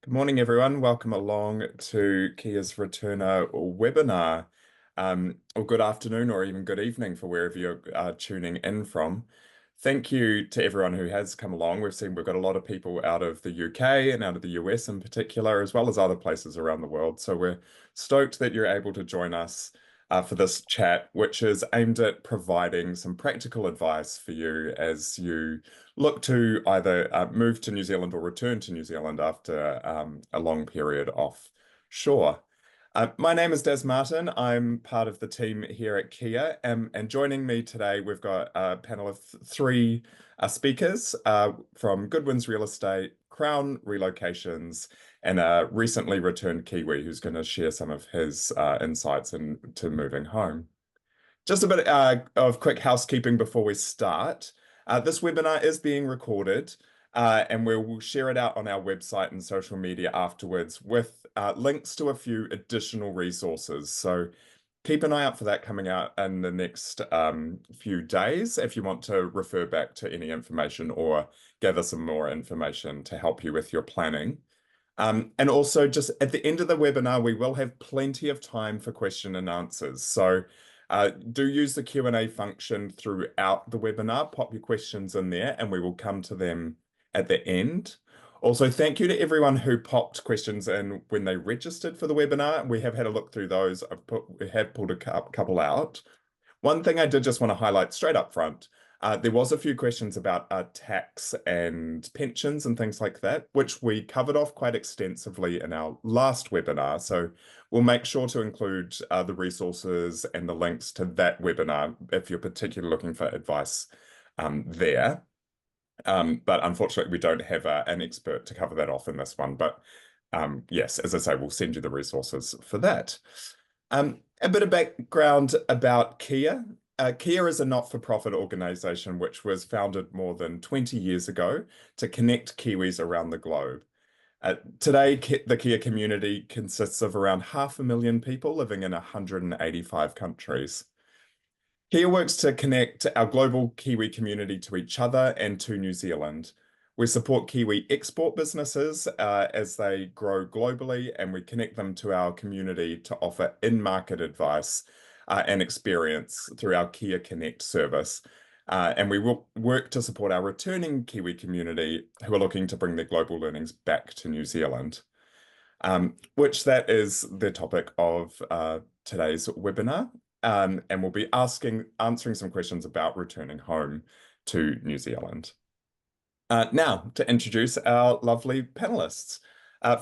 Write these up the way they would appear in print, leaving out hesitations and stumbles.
Good morning, everyone. Welcome along to Kia's Returner webinar, or good afternoon, or even good evening for wherever you're tuning in from. Thank you to everyone who has come along. We've got a lot of people out of the UK and out of the US in particular, as well as other places around the world. So we're stoked that you're able to join us for this chat, which is aimed at providing some practical advice for you as you look to either move to New Zealand or return to New Zealand after a long period offshore. My name is Des Martin. I'm part of the team here at Kia, and joining me today, we've got a panel of three speakers from Goodwins Real Estate, Crown Relocations, and a recently returned Kiwi who's going to share some of his insights into moving home. Just a bit of quick housekeeping before we start. This webinar is being recorded, and we'll share it out on our website and social media afterwards with links to a few additional resources. So keep an eye out for that coming out in the next few days if you want to refer back to any information or gather some more information to help you with your planning. And also, just at the end of the webinar, we will have plenty of time for question and answers. So do use the Q&A function throughout the webinar. Pop your questions in there, and we will come to them at the end. Also, thank you to everyone who popped questions in when they registered for the webinar. We have had a look through those. We have pulled a couple out. One thing I did just want to highlight straight up front, there was a few questions about tax and pensions and things like that, which we covered off quite extensively in our last webinar. So we'll make sure to include the resources and the links to that webinar if you're particularly looking for advice there. But unfortunately, we don't have an expert to cover that off in this one. But yes, as I say, we'll send you the resources for that. A bit of background about Kia. Kia is a not-for-profit organisation which was founded more than 20 years ago to connect Kiwis around the globe. Today, the Kia community consists of around 500,000 people living in 185 countries. Kia works to connect our global Kiwi community to each other and to New Zealand. We support Kiwi export businesses as they grow globally, and we connect them to our community to offer in-market advice and experience through our Kia Connect service. And we will work to support our returning Kiwi community who are looking to bring their global learnings back to New Zealand, which that is the topic of today's webinar. And we'll be answering some questions about returning home to New Zealand. Now, to introduce our lovely panelists.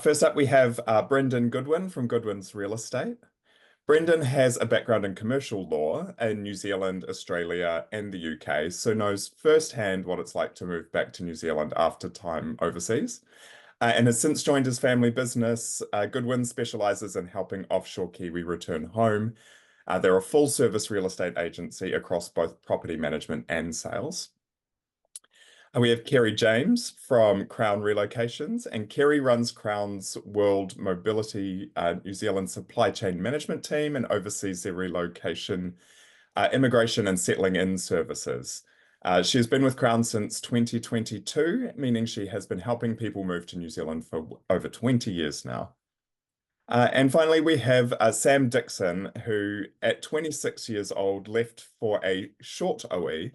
First up, we have Brendan Goodwin from Goodwins Real Estate. Brendan has a background in commercial law in New Zealand, Australia, and the UK, so knows firsthand what it's like to move back to New Zealand after time overseas. And has since joined his family business. Goodwin specialises in helping offshore Kiwi return home. They're a full-service real estate agency across both property management and sales. We have Kerry James from Crown Relocations, and Kerry runs Crown's World Mobility New Zealand supply chain management team and oversees their relocation, immigration and settling in services. She has been with Crown since 2022, meaning she has been helping people move to New Zealand for over 20 years now. And finally, we have Sam Dixon, who at 26 years old left for a short OE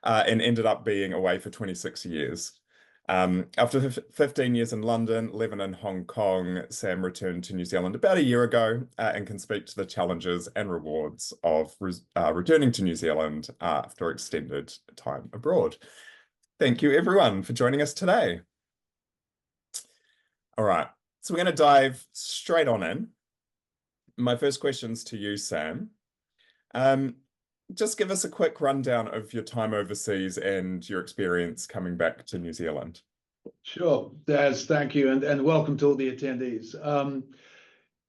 and ended up being away for 26 years. After 15 years in London, 11 in Hong Kong, Sam returned to New Zealand about a year ago and can speak to the challenges and rewards of returning to New Zealand after extended time abroad. Thank you, everyone, for joining us today. All right. So we're going to dive straight on in. My first question's to you, Sam. Just give us a quick rundown of your time overseas and your experience coming back to New Zealand. Sure, Des, thank you, and welcome to all the attendees.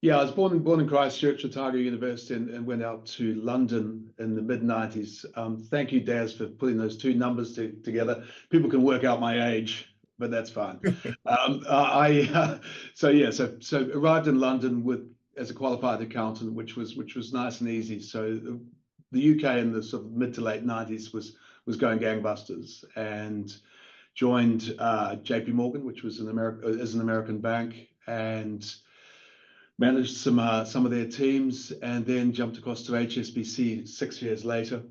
Yeah, I was born in Christchurch, Otago University, and went out to London in the mid-90s. Thank you, Des, for putting those two numbers together. People can work out my age, but that's fine. So arrived in London as a qualified accountant, which was nice and easy. So the UK in the sort of mid to late 90s was going gangbusters, and joined JP Morgan, which was is an American bank, and managed some of their teams, and then jumped across to HSBC 6 years later,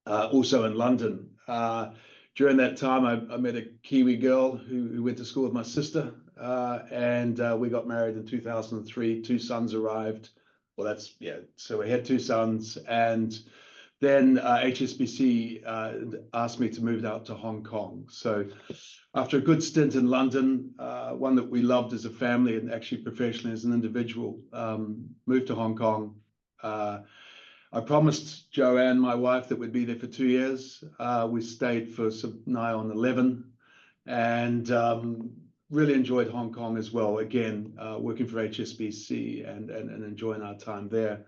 also in London. During that time, I met a Kiwi girl who went to school with my sister, and we got married in 2003. Two sons arrived. Well, that's, yeah, so we had two sons, and then HSBC asked me to move out to Hong Kong. So after a good stint in London, one that we loved as a family and actually professionally as an individual, moved to Hong Kong. I promised Joanne, my wife, that we'd be there for 2 years. We stayed for nigh on 11, and really enjoyed Hong Kong as well. Again, working for HSBC and enjoying our time there.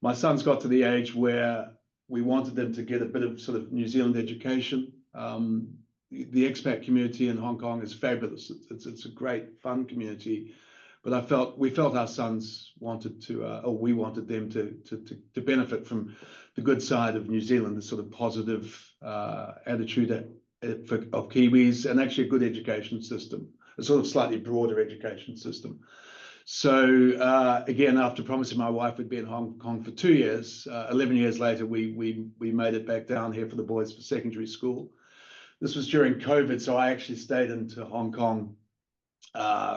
My sons got to the age where we wanted them to get a bit of sort of New Zealand education. The expat community in Hong Kong is fabulous. It's a great, fun community. But we felt our sons wanted to, or we wanted them to benefit from the good side of New Zealand, the sort of positive attitude of Kiwis, and actually a good education system, a sort of slightly broader education system. So again, after promising my wife we'd be in Hong Kong for 2 years, 11 years later, we made it back down here for the boys for secondary school. This was during COVID, so I actually stayed into Hong Kong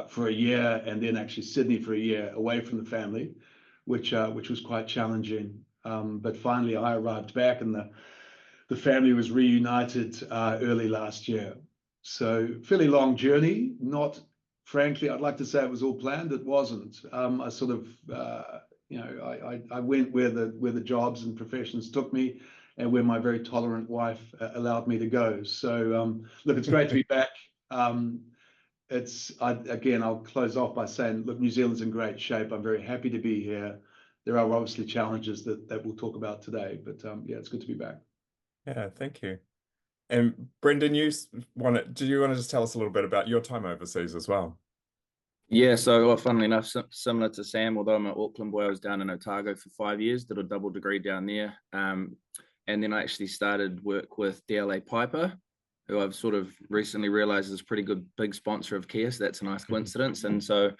for a year, and then actually Sydney for a year, away from the family, which was quite challenging. But finally, I arrived back, and the family was reunited early last year. So fairly long journey. Not, frankly, I'd like to say it was all planned. It wasn't. I sort of, I went where the jobs and professions took me, and where my very tolerant wife allowed me to go. So look, it's great to be back. Again, I'll close off by saying, look, New Zealand's in great shape. I'm very happy to be here. There are obviously challenges that we'll talk about today, but yeah, it's good to be back. Yeah, thank you. And Brendan, do you want to just tell us a little bit about your time overseas as well? Yeah, so well, funnily enough, similar to Sam, although I'm an Auckland boy, I was down in Otago for 5 years, did a double degree down there. And then I actually started work with DLA Piper, who I've sort of recently realized is a pretty good big sponsor of Kia. So that's a nice coincidence. And so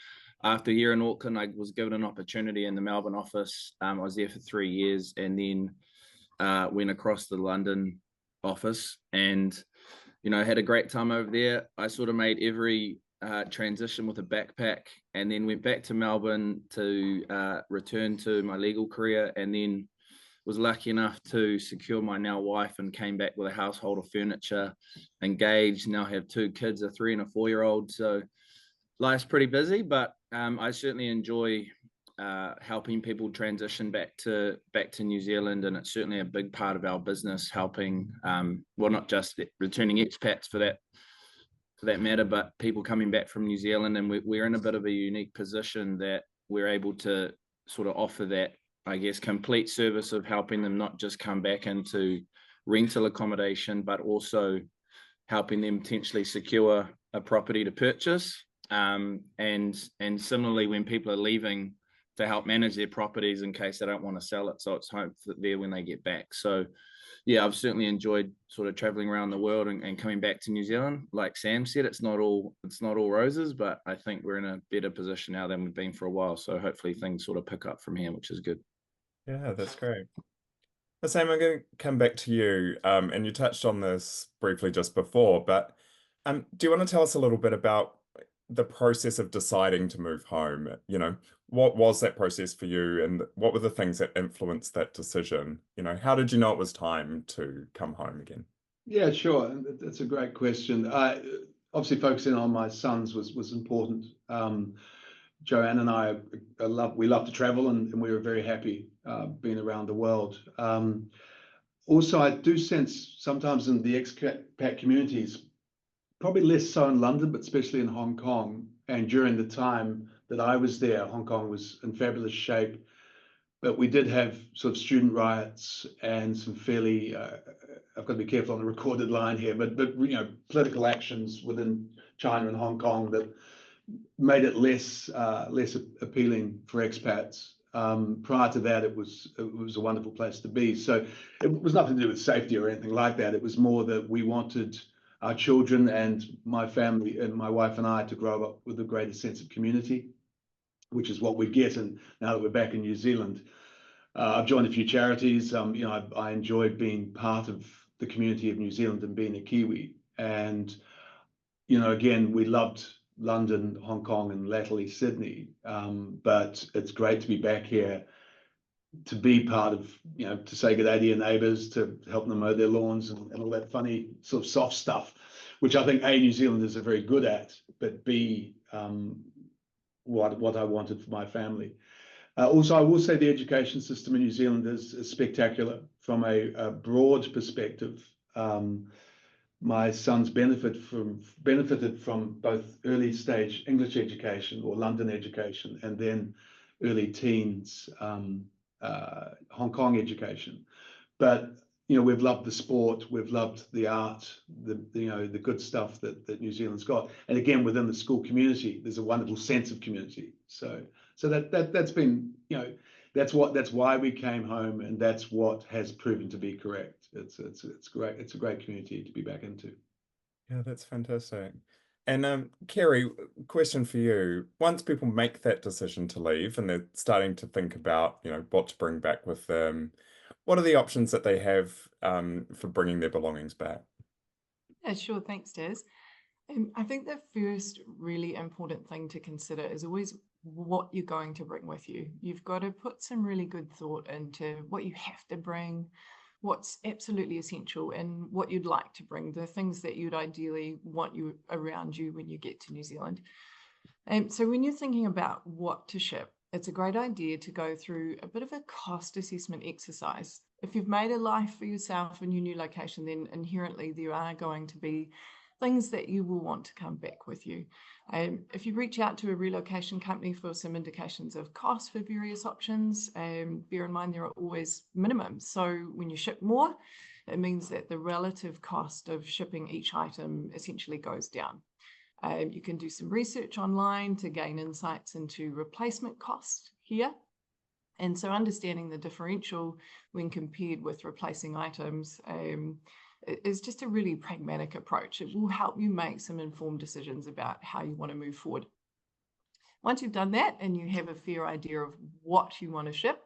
after a year in Auckland, I was given an opportunity in the Melbourne office. I was there for 3 years, and then went across the London office, and had a great time over there. I sort of made every transition with a backpack, and then went back to Melbourne to return to my legal career, and then was lucky enough to secure my now wife, and came back with a household of furniture, engaged, now have 2 kids, a 3 and a 4-year-old. So life's pretty busy, but I certainly enjoy helping people transition back to New Zealand, and it's certainly a big part of our business, helping well, not just returning expats for that matter, but people coming back from New Zealand. And we're in a bit of a unique position that we're able to sort of offer that, I guess, complete service of helping them not just come back into rental accommodation, but also helping them potentially secure a property to purchase. And similarly, when people are leaving, to help manage their properties in case they don't want to sell it, so it's home there when they get back. So yeah, I've certainly enjoyed sort of traveling around the world and coming back to New Zealand. Like Sam said, it's not all roses, but I think we're in a better position now than we've been for a while. So hopefully things sort of pick up from here, which is good. Yeah, that's great. Well, Sam, I'm going to come back to you, and you touched on this briefly just before, but do you want to tell us a little bit about the process of deciding to move home? What was that process for you, and what were the things that influenced that decision? How did you know it was time to come home again? Yeah, sure. That's a great question. Obviously, focusing on my sons was important. Joanne and I we love to travel, and we were very happy being around the world. Also, I do sense sometimes in the expat communities, probably less so in London, but especially in Hong Kong. And during the time that I was there, Hong Kong was in fabulous shape, but we did have sort of student riots and some fairly, I've got to be careful on the recorded line here, but political actions within China and Hong Kong that made it less appealing for expats. Prior to that, it was a wonderful place to be. So it was nothing to do with safety or anything like that. It was more that we wanted our children and my family and my wife and I to grow up with a greater sense of community, which is what we get. And now that we're back in New Zealand, I've joined a few charities. I enjoy being part of the community of New Zealand and being a Kiwi. And, again, we loved London, Hong Kong, and latterly Sydney. But it's great to be back here, to be part of, to say good day to your neighbours, to help them mow their lawns and all that funny sort of soft stuff, which I think New Zealanders are very good at, but B, what I wanted for my family. Also, I will say the education system in New Zealand is spectacular from a broad perspective. My sons benefited from both early stage English education or London education, and then early teens Hong Kong education. But we've loved the sport, we've loved the art, the good stuff that New Zealand's got. And again, within the school community, there's a wonderful sense of community. So that's been, that's why we came home, and that's what has proven to be correct. It's great. It's a great community to be back into. Yeah, that's fantastic. And Kerry, question for you. Once people make that decision to leave and they're starting to think about, what to bring back with them, what are the options that they have for bringing their belongings back? Yeah, sure. Thanks, Des. I think the first really important thing to consider is always what you're going to bring with you. You've got to put some really good thought into what you have to bring, what's absolutely essential, and what you'd like to bring, the things that you'd ideally want you around you when you get to New Zealand. So when you're thinking about what to ship, it's a great idea to go through a bit of a cost assessment exercise. If you've made a life for yourself in your new location, then inherently there are going to be things that you will want to come back with you. If you reach out to a relocation company for some indications of cost for various options, bear in mind there are always minimums. So when you ship more, it means that the relative cost of shipping each item essentially goes down. You can do some research online to gain insights into replacement cost here. And so understanding the differential when compared with replacing items is just a really pragmatic approach. It will help you make some informed decisions about how you want to move forward. Once you've done that and you have a fair idea of what you want to ship,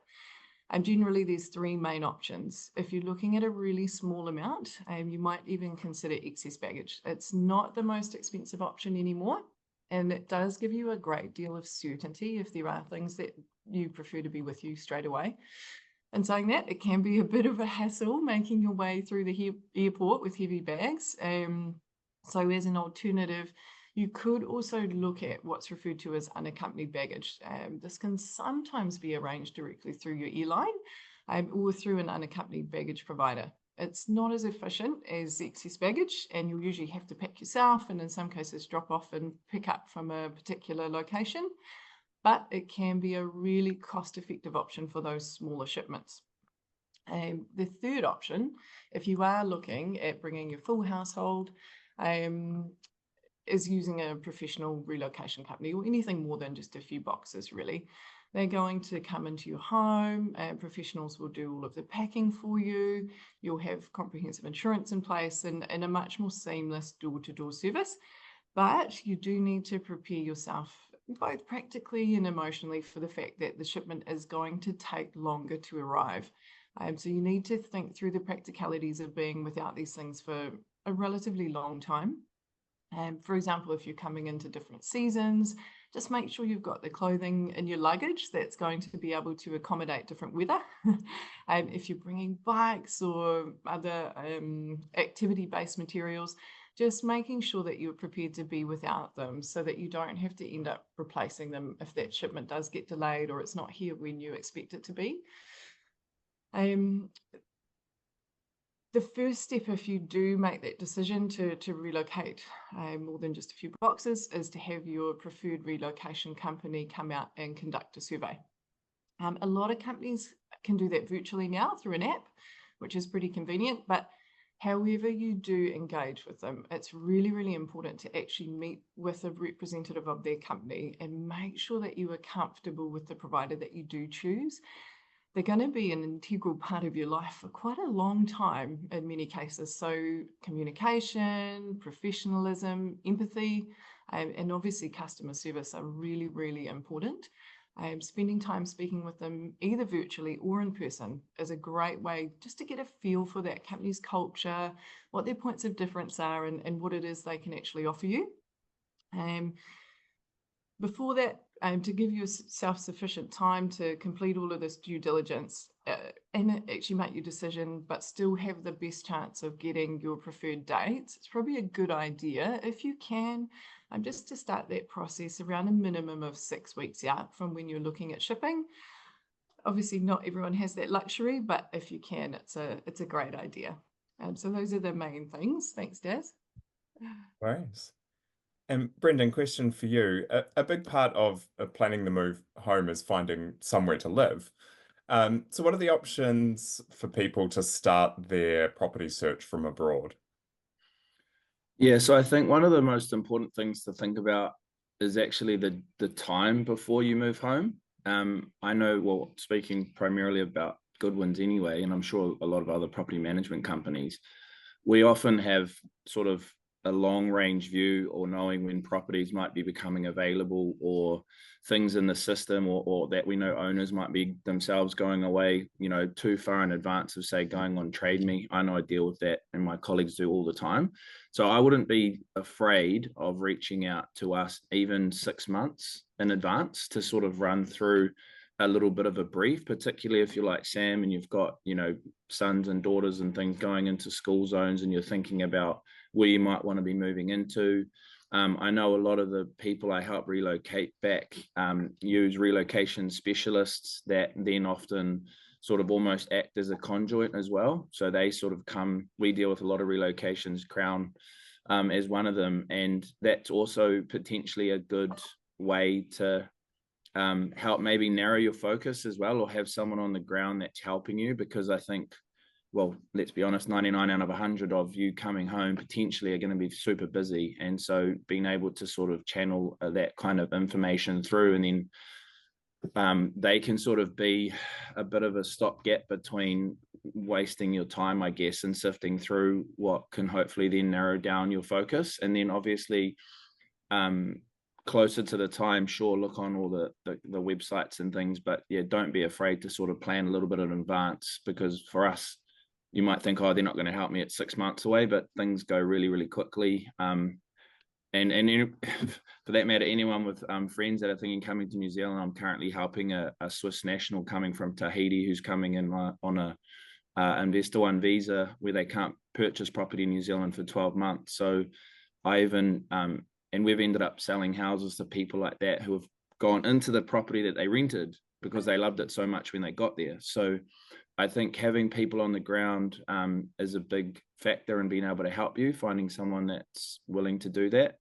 generally there's three main options. If you're looking at a really small amount, you might even consider excess baggage. It's not the most expensive option anymore, and it does give you a great deal of certainty if there are things that you prefer to be with you straight away. And saying that, it can be a bit of a hassle making your way through the airport with heavy bags. So as an alternative, you could also look at what's referred to as unaccompanied baggage. This can sometimes be arranged directly through your airline or through an unaccompanied baggage provider. It's not as efficient as excess baggage, and you'll usually have to pack yourself and in some cases drop off and pick up from a particular location. But it can be a really cost-effective option for those smaller shipments. The third option, if you are looking at bringing your full household, is using a professional relocation company or anything more than just a few boxes, really. They're going to come into your home, and professionals will do all of the packing for you. You'll have comprehensive insurance in place and a much more seamless door-to-door service. But you do need to prepare yourself both practically and emotionally for the fact that the shipment is going to take longer to arrive. So you need to think through the practicalities of being without these things for a relatively long time. For example, if you're coming into different seasons, just make sure you've got the clothing in your luggage that's going to be able to accommodate different weather. If you're bringing bikes or other activity-based materials, just making sure that you're prepared to be without them so that you don't have to end up replacing them if that shipment does get delayed or it's not here when you expect it to be. The first step, if you do make that decision to relocate more than just a few boxes, is to have your preferred relocation company come out and conduct a survey. A lot of companies can do that virtually now through an app, which is pretty convenient, but however you do engage with them, it's really, really important to actually meet with a representative of their company and make sure that you are comfortable with the provider that you do choose. they're going to be an integral part of your life for quite a long time in many cases. So communication, professionalism, empathy, and obviously customer service are really, really important. Spending time speaking with them either virtually or in person is a great way just to get a feel for that company's culture, what their points of difference are, and what it is they can actually offer you. Before that, to give yourself sufficient time to complete all of this due diligence and actually make your decision, but still have the best chance of getting your preferred dates, it's probably a good idea, if you can, just to start that process around a minimum of 6 weeks out from when you're looking at shipping. Obviously, not everyone has that luxury, but if you can, it's a great idea. So those are the main things. Thanks, Daz. Right. And Brendan, question for you. A big part of planning the move home is finding somewhere to live. So what are the options for people to start their property search from abroad? Yeah, so I think one of the most important things to think about is actually the time before you move home. I know, well, speaking primarily about Goodwins anyway, and I'm sure a lot of other property management companies, we often have sort of a long range view, or knowing when properties might be becoming available, or things in the system, or that we know owners might be themselves going away, too far in advance of, say, going on Trade Me. I know I deal with that, and my colleagues do all the time. So I wouldn't be afraid of reaching out to us even 6 months in advance to sort of run through a little bit of a brief, particularly if you're like Sam and you've got, sons and daughters and things going into school zones, and you're thinking about where you might want to be moving into. I know a lot of the people I help relocate back use relocation specialists that then often sort of almost act as a conduit as well. So they sort of come, we deal with a lot of relocations, Crown as one of them. And that's also potentially a good way to help maybe narrow your focus as well, or have someone on the ground that's helping you, because I think, well, let's be honest, 99 out of 100 of you coming home potentially are going to be super busy. And so being able to sort of channel that kind of information through, and then they can sort of be a bit of a stopgap between wasting your time, I guess, and sifting through what can hopefully then narrow down your focus. And then obviously closer to the time, sure, look on all the websites and things, but yeah, don't be afraid to sort of plan a little bit in advance, because for us, you might think, oh, they're not going to help me at 6 months away, but things go really, really quickly. And for that matter, anyone with friends that are thinking coming to New Zealand, I'm currently helping a Swiss national coming from Tahiti who's coming in on a Investor One visa where they can't purchase property in New Zealand for 12 months. So I even, and we've ended up selling houses to people like that who have gone into the property that they rented because they loved it so much when they got there. So I think having people on the ground is a big factor in being able to help you, finding someone that's willing to do that.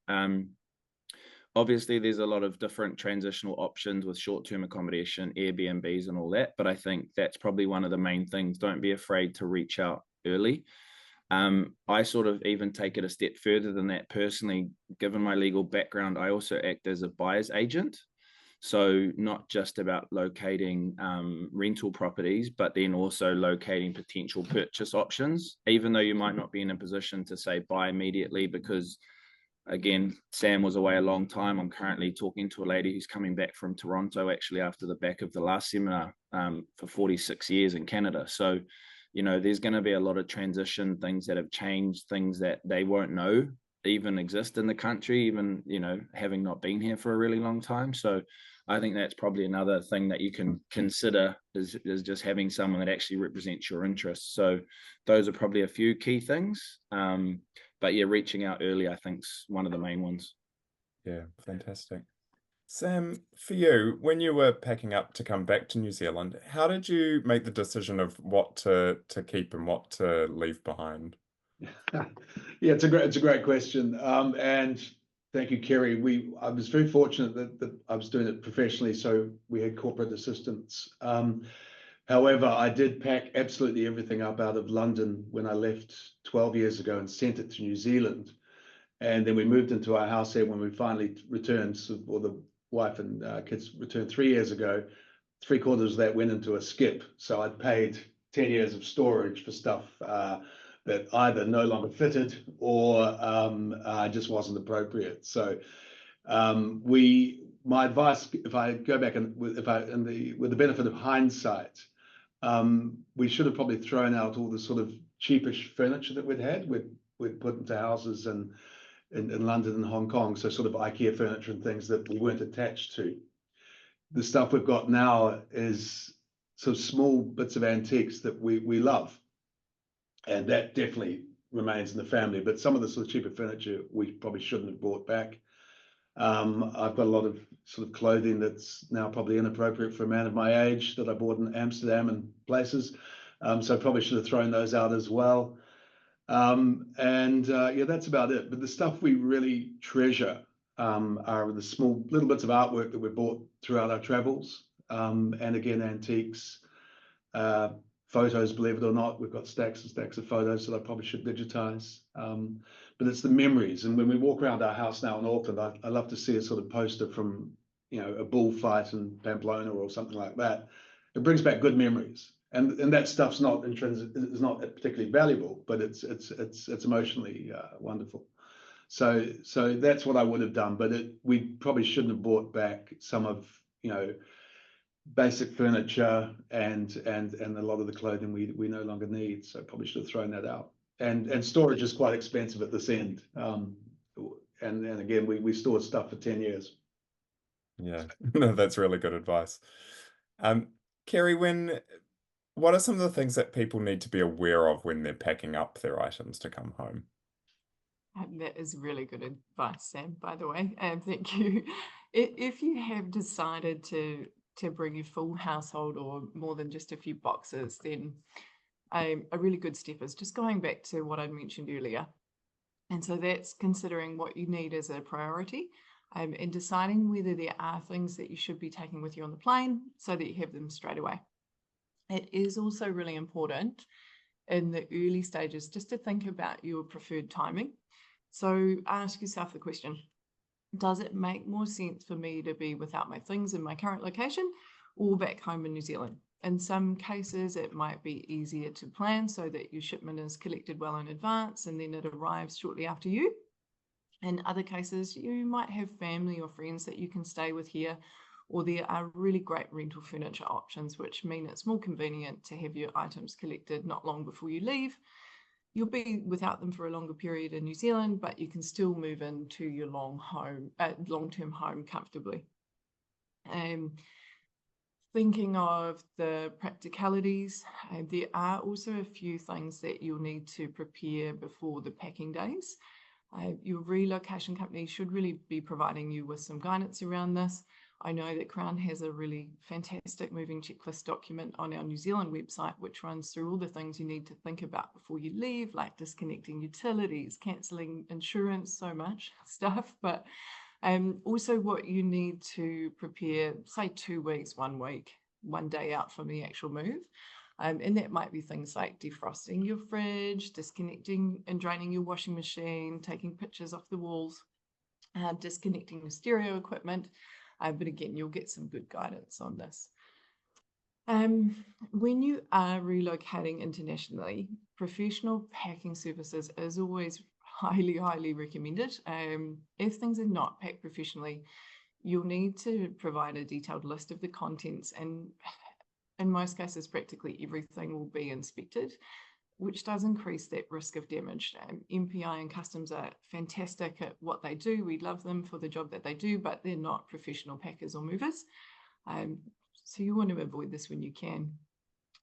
Obviously, there's a lot of different transitional options with short-term accommodation, Airbnbs and all that, but I think that's probably one of the main things. Don't be afraid to reach out early. I sort of even take it a step further than that personally. Given my legal background, I also act as a buyer's agent. So not just about locating rental properties, but then also locating potential purchase options, even though you might not be in a position to, say, buy immediately, because, again, Sam was away a long time. I'm currently talking to a lady who's coming back from Toronto, actually, after the back of the last seminar for 46 years in Canada. So, there's going to be a lot of transition, things that have changed, things that they won't know even exist in the country, even, having not been here for a really long time. So I think that's probably another thing that you can consider is just having someone that actually represents your interests. So those are probably a few key things. But yeah, reaching out early, I think, is one of the main ones. Yeah, fantastic. Sam, for you, when you were packing up to come back to New Zealand, how did you make the decision of what to keep and what to leave behind? Yeah, it's a great question. And thank you, Kerry. I was very fortunate that I was doing it professionally, so we had corporate assistants. However, I did pack absolutely everything up out of London when I left 12 years ago and sent it to New Zealand. And then we moved into our house here when we finally returned, or the wife and kids returned 3 years ago. 3/4 of that went into a skip. So I'd paid 10 years of storage for stuff that either no longer fitted or just wasn't appropriate. So my advice, if I go back and with the benefit of hindsight, we should have probably thrown out all the sort of cheapish furniture that we'd put into houses in London and Hong Kong. So sort of IKEA furniture and things that we weren't attached to. The stuff we've got now is sort of small bits of antiques that we love. And that definitely remains in the family. But some of the sort of cheaper furniture we probably shouldn't have brought back. I've got a lot of sort of clothing that's now probably inappropriate for a man of my age that I bought in Amsterdam and places. So I probably should have thrown those out as well. Yeah, that's about it. But the stuff we really treasure are the small little bits of artwork that we bought throughout our travels. And again, antiques, photos, believe it or not. We've got stacks and stacks of photos that I probably should digitize. But it's the memories. And when we walk around our house now in Auckland, I love to see a sort of poster from, a bullfight in Pamplona or something like that. It brings back good memories. And that stuff's not intrinsic, it's not particularly valuable, but it's emotionally wonderful. So that's what I would have done. But we probably shouldn't have brought back some of, basic furniture and a lot of the clothing we no longer need. So probably should have thrown that out. And storage is quite expensive at this end. And again, we stored stuff for 10 years. Yeah, no, that's really good advice. Kerry, what are some of the things that people need to be aware of when they're packing up their items to come home? That is really good advice, Sam, by the way. Thank you. If you have decided to bring a full household or more than just a few boxes, then a really good step is just going back to what I mentioned earlier. And so that's considering what you need as a priority and deciding whether there are things that you should be taking with you on the plane so that you have them straight away. It is also really important in the early stages just to think about your preferred timing. So ask yourself the question, does it make more sense for me to be without my things in my current location or back home in New Zealand? In some cases, it might be easier to plan so that your shipment is collected well in advance and then it arrives shortly after you. In other cases, you might have family or friends that you can stay with here, or there are really great rental furniture options, which mean it's more convenient to have your items collected not long before you leave. You'll be without them for a longer period in New Zealand, but you can still move into your long-term home comfortably. Thinking of the practicalities, there are also a few things that you'll need to prepare before the packing days. Your relocation company should really be providing you with some guidance around this. I know that Crown has a really fantastic moving checklist document on our New Zealand website, which runs through all the things you need to think about before you leave, like disconnecting utilities, cancelling insurance, so much stuff, but also what you need to prepare, say 2 weeks, 1 week, 1 day out from the actual move. And that might be things like defrosting your fridge, disconnecting and draining your washing machine, taking pictures off the walls, disconnecting your stereo equipment. But again, you'll get some good guidance on this. When you are relocating internationally, professional packing services is always highly, highly recommended. If things are not packed professionally, you'll need to provide a detailed list of the contents, and in most cases, practically everything will be inspected, which does increase that risk of damage. MPI and Customs are fantastic at what they do. We love them for the job that they do, but they're not professional packers or movers. So you want to avoid this when you can.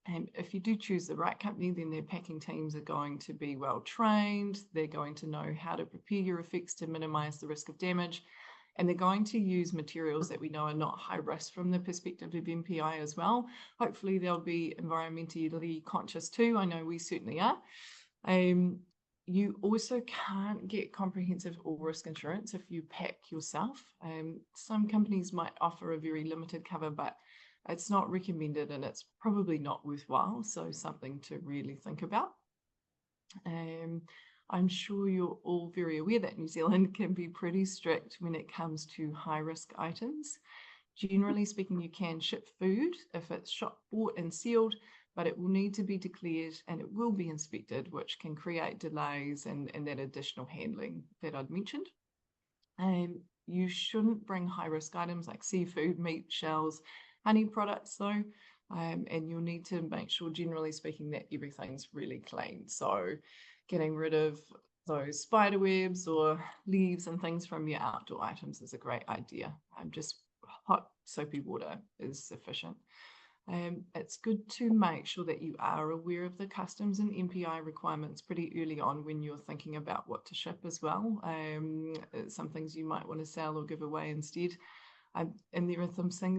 And if you do choose the right company, then their packing teams are going to be well trained. They're going to know how to prepare your effects to minimize the risk of damage. And they're going to use materials that we know are not high risk from the perspective of MPI as well. Hopefully they'll be environmentally conscious too. I know we certainly are. You also can't get comprehensive all risk insurance if you pack yourself. Some companies might offer a very limited cover, but it's not recommended and it's probably not worthwhile. So something to really think about. I'm sure you're all very aware that New Zealand can be pretty strict when it comes to high risk items. Generally speaking, you can ship food if it's shop bought and sealed, but it will need to be declared and it will be inspected, which can create delays and that additional handling that I'd mentioned. You shouldn't bring high-risk items like seafood, meat, shells, honey products though, and you'll need to make sure, generally speaking, that everything's really clean. So getting rid of those spider webs or leaves and things from your outdoor items is a great idea. Just hot soapy water is sufficient. It's good to make sure that you are aware of the customs and MPI requirements pretty early on when you're thinking about what to ship as well. Some things you might want to sell or give away instead. And there are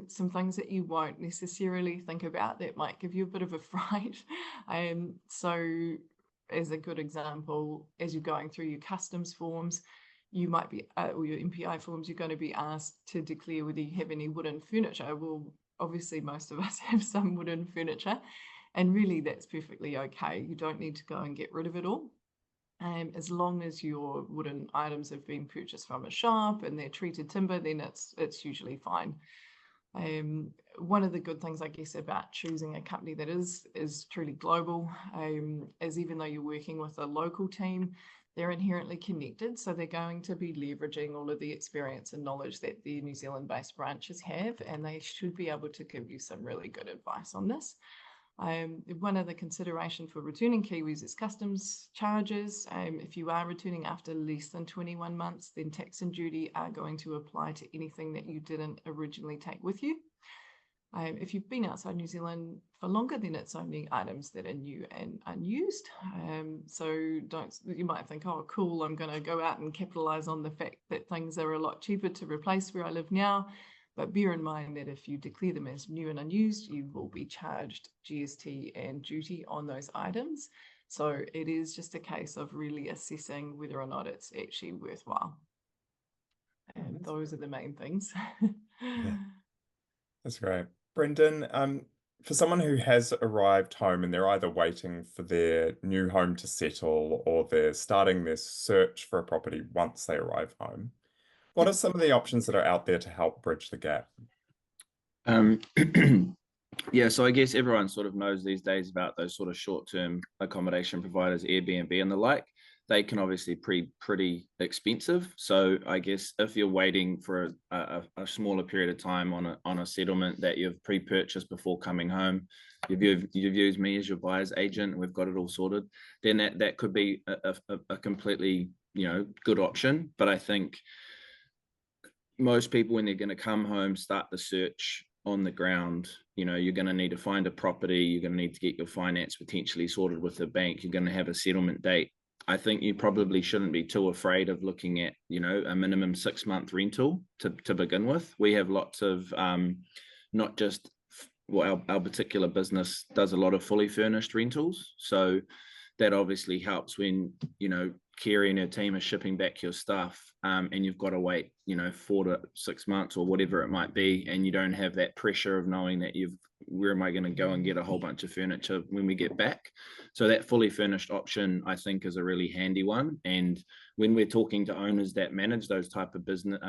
some things that you won't necessarily think about that might give you a bit of a fright. So as a good example, as you're going through your customs forms, you might be, or your MPI forms, you're going to be asked to declare whether you have any wooden furniture. Well, obviously most of us have some wooden furniture, and really that's perfectly okay. You don't need to go and get rid of it all. As long as your wooden items have been purchased from a shop and they're treated timber, then it's usually fine. One of the good things, I guess, about choosing a company that is truly global is even though you're working with a local team, they're inherently connected. So they're going to be leveraging all of the experience and knowledge that the New Zealand-based branches have, and they should be able to give you some really good advice on this. One of the consideration for returning Kiwis is customs charges. If you are returning after less than 21 months, then tax and duty are going to apply to anything that you didn't originally take with you. If you've been outside New Zealand for longer, then it's only items that are new and unused. So you might think, oh, cool, I'm going to go out and capitalize on the fact that things are a lot cheaper to replace where I live now. But bear in mind that if you declare them as new and unused, you will be charged GST and duty on those items. So it is just a case of really assessing whether or not it's actually worthwhile. And those are the main things. Yeah, that's great. Brendan, for someone who has arrived home and they're either waiting for their new home to settle or they're starting their search for a property once they arrive home, what are some of the options that are out there to help bridge the gap? Yeah, so I guess everyone sort of knows these days about those sort of short-term accommodation providers, Airbnb and the like. They can obviously be pretty expensive. So I guess if you're waiting for a smaller period of time on a settlement that you've pre-purchased before coming home, you've used me as your buyer's agent, and we've got it all sorted, then that could be a completely, good option. But I think most people, when they're going to come home, start the search on the ground. You're going to need to find a property. You're going to need to get your finance potentially sorted with the bank. You're going to have a settlement date. I think you probably shouldn't be too afraid of looking at, a minimum 6-month rental to begin with. We have lots of, not just, well, our particular business does a lot of fully furnished rentals. So that obviously helps when, Kerry and her team are shipping back your stuff, and you've got to wait, 4 to 6 months or whatever it might be, and you don't have that pressure of knowing that where am I going to go and get a whole bunch of furniture when we get back. So that fully furnished option, I think, is a really handy one. And when we're talking to owners that manage those type of business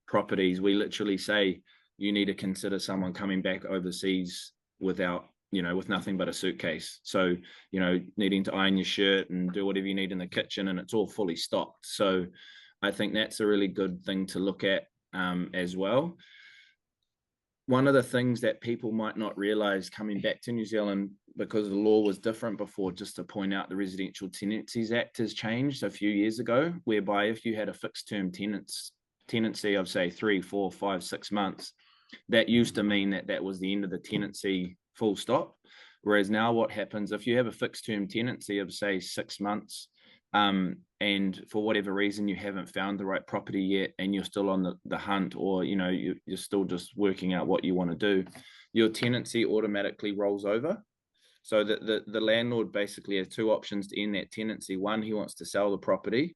properties, we literally say you need to consider someone coming back overseas without, with nothing but a suitcase. So, needing to iron your shirt and do whatever you need in the kitchen, and it's all fully stocked. So I think that's a really good thing to look at as well. One of the things that people might not realize coming back to New Zealand, because the law was different before, just to point out, the Residential Tenancies Act has changed a few years ago, whereby if you had a fixed term tenancy of say 3, 4, 5, 6 months, that used to mean that was the end of the tenancy, full stop. Whereas now what happens if you have a fixed term tenancy of say 6 months, and for whatever reason you haven't found the right property yet, and you're still on the hunt, or you're still just working out what you want to do, your tenancy automatically rolls over. So the landlord basically has 2 options to end that tenancy. One, he wants to sell the property,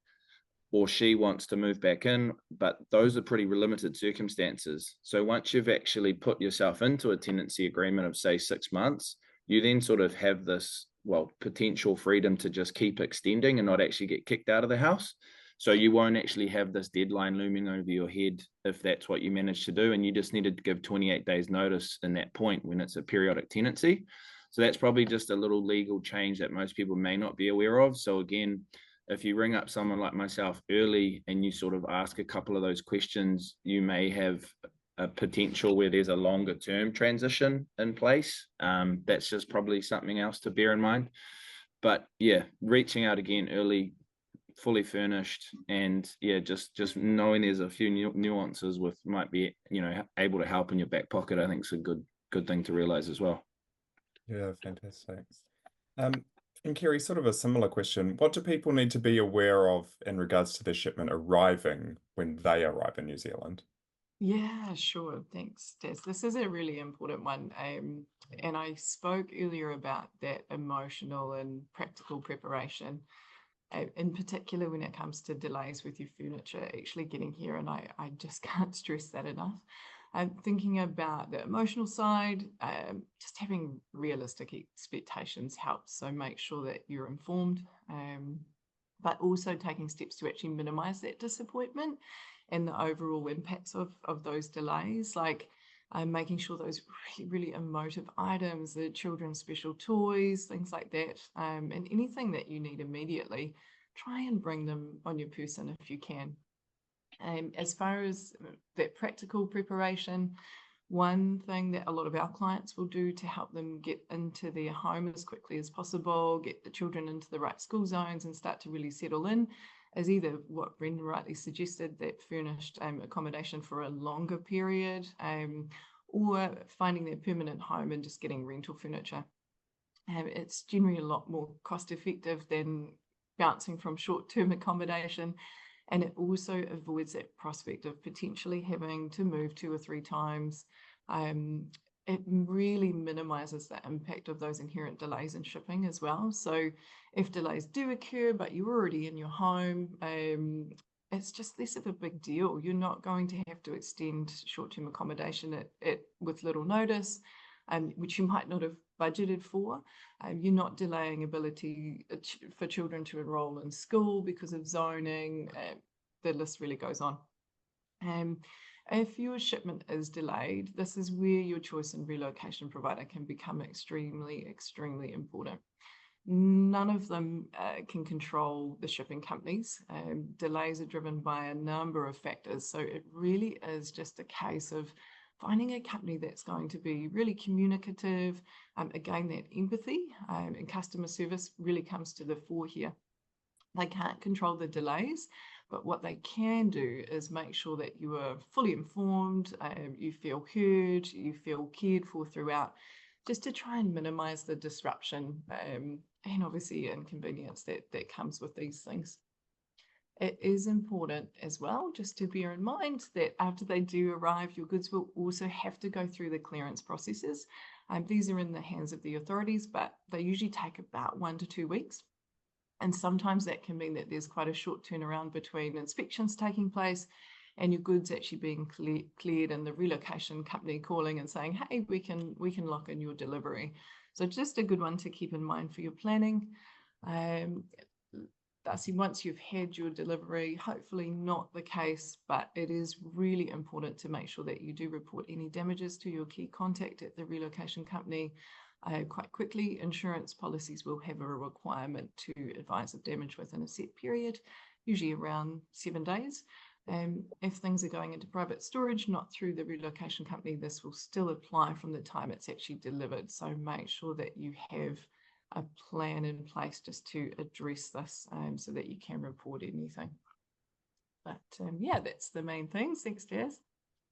or she wants to move back in, but those are pretty limited circumstances. So once you've actually put yourself into a tenancy agreement of say 6 months, you then sort of have this, potential freedom to just keep extending and not actually get kicked out of the house. So you won't actually have this deadline looming over your head if that's what you manage to do, and you just needed to give 28 days notice in that point when it's a periodic tenancy. So that's probably just a little legal change that most people may not be aware of. So again, if you ring up someone like myself early and you sort of ask a couple of those questions, you may have a potential where there's a longer term transition in place. That's just probably something else to bear in mind. But yeah, reaching out again early, fully furnished, and yeah, just knowing there's a few nuances with might be, you know, able to help in your back pocket, I think is a good thing to realize as well. Yeah, fantastic. And Kerry, sort of a similar question. What do people need to be aware of in regards to their shipment arriving when they arrive in New Zealand? Yeah, sure. Thanks, Des. This is a really important one. And I spoke earlier about that emotional and practical preparation, in particular when it comes to delays with your furniture actually getting here. And I just can't stress that enough. I'm thinking about the emotional side, just having realistic expectations helps. So make sure that you're informed, but also taking steps to actually minimize that disappointment and the overall impacts of those delays, like making sure those really emotive items, the children's special toys, things like that, and anything that you need immediately, try and bring them on your person if you can. As far as that practical preparation, one thing that a lot of our clients will do to help them get into their home as quickly as possible, get the children into the right school zones and start to really settle in, is either what Brendan rightly suggested, that furnished accommodation for a longer period, or finding their permanent home and just getting rental furniture. It's generally a lot more cost effective than bouncing from short-term accommodation. And it also avoids that prospect of potentially having to move 2 or 3 times. It really minimizes the impact of those inherent delays in shipping as well. So if delays do occur, but you're already in your home, it's just less of a big deal. You're not going to have to extend short-term accommodation with little notice, which you might not have budgeted for. You're not delaying ability for children to enroll in school because of zoning. The list really goes on. If your shipment is delayed, this is where your choice in relocation provider can become extremely, extremely important. None of them can control the shipping companies. Delays are driven by a number of factors. So it really is just a case of finding a company that's going to be really communicative. Again, that empathy and customer service really comes to the fore here. They can't control the delays, but what they can do is make sure that you are fully informed, you feel heard, you feel cared for throughout, just to try and minimize the disruption and obviously inconvenience that comes with these things. It is important as well just to bear in mind that after they do arrive, your goods will also have to go through the clearance processes. These are in the hands of the authorities, but they usually take about 1 to 2 weeks. And sometimes that can mean that there's quite a short turnaround between inspections taking place and your goods actually being cleared and the relocation company calling and saying, hey, we can lock in your delivery. So just a good one to keep in mind for your planning. Once you've had your delivery, hopefully not the case, but it is really important to make sure that you do report any damages to your key contact at the relocation company quite quickly. Insurance policies will have a requirement to advise of damage within a set period, usually around 7 days. If things are going into private storage, not through the relocation company, this will still apply from the time it's actually delivered. So make sure that you have a plan in place just to address this so that you can report anything. But yeah, that's the main things. Thanks, Jazz.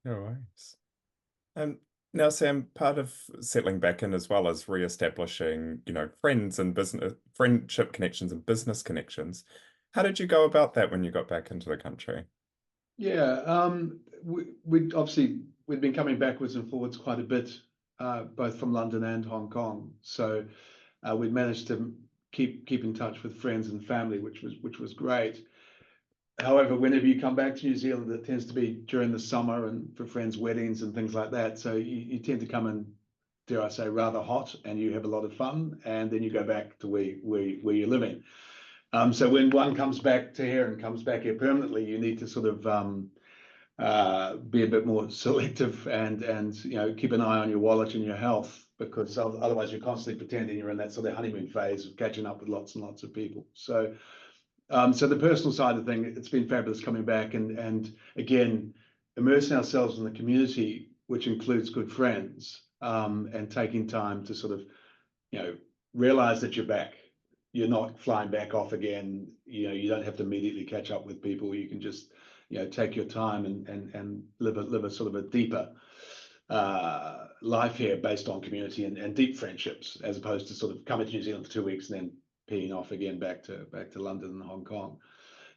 No worries. Now, Sam, part of settling back in as well as re-establishing, friends and business, friendship connections and business connections. How did you go about that when you got back into the country? Yeah, we'd been coming backwards and forwards quite a bit, both from London and Hong Kong. So we'd managed to keep in touch with friends and family, which was great. However, whenever you come back to New Zealand, it tends to be during the summer and for friends' weddings and things like that. So you tend to come in, dare I say, rather hot, and you have a lot of fun, and then you go back to where you're living. So when one comes back to here and comes back here permanently, you need to sort of be a bit more selective and keep an eye on your wallet and your health, because otherwise you're constantly pretending you're in that sort of honeymoon phase of catching up with lots and lots of people. So so the personal side of the thing, it's been fabulous coming back and again immersing ourselves in the community, which includes good friends, and taking time to sort of realize that you're back. You're not flying back off again. You don't have to immediately catch up with people. You can just take your time and live a sort of a deeper life here based on community and deep friendships, as opposed to sort of coming to New Zealand for 2 weeks and then peeing off again back to London and Hong Kong.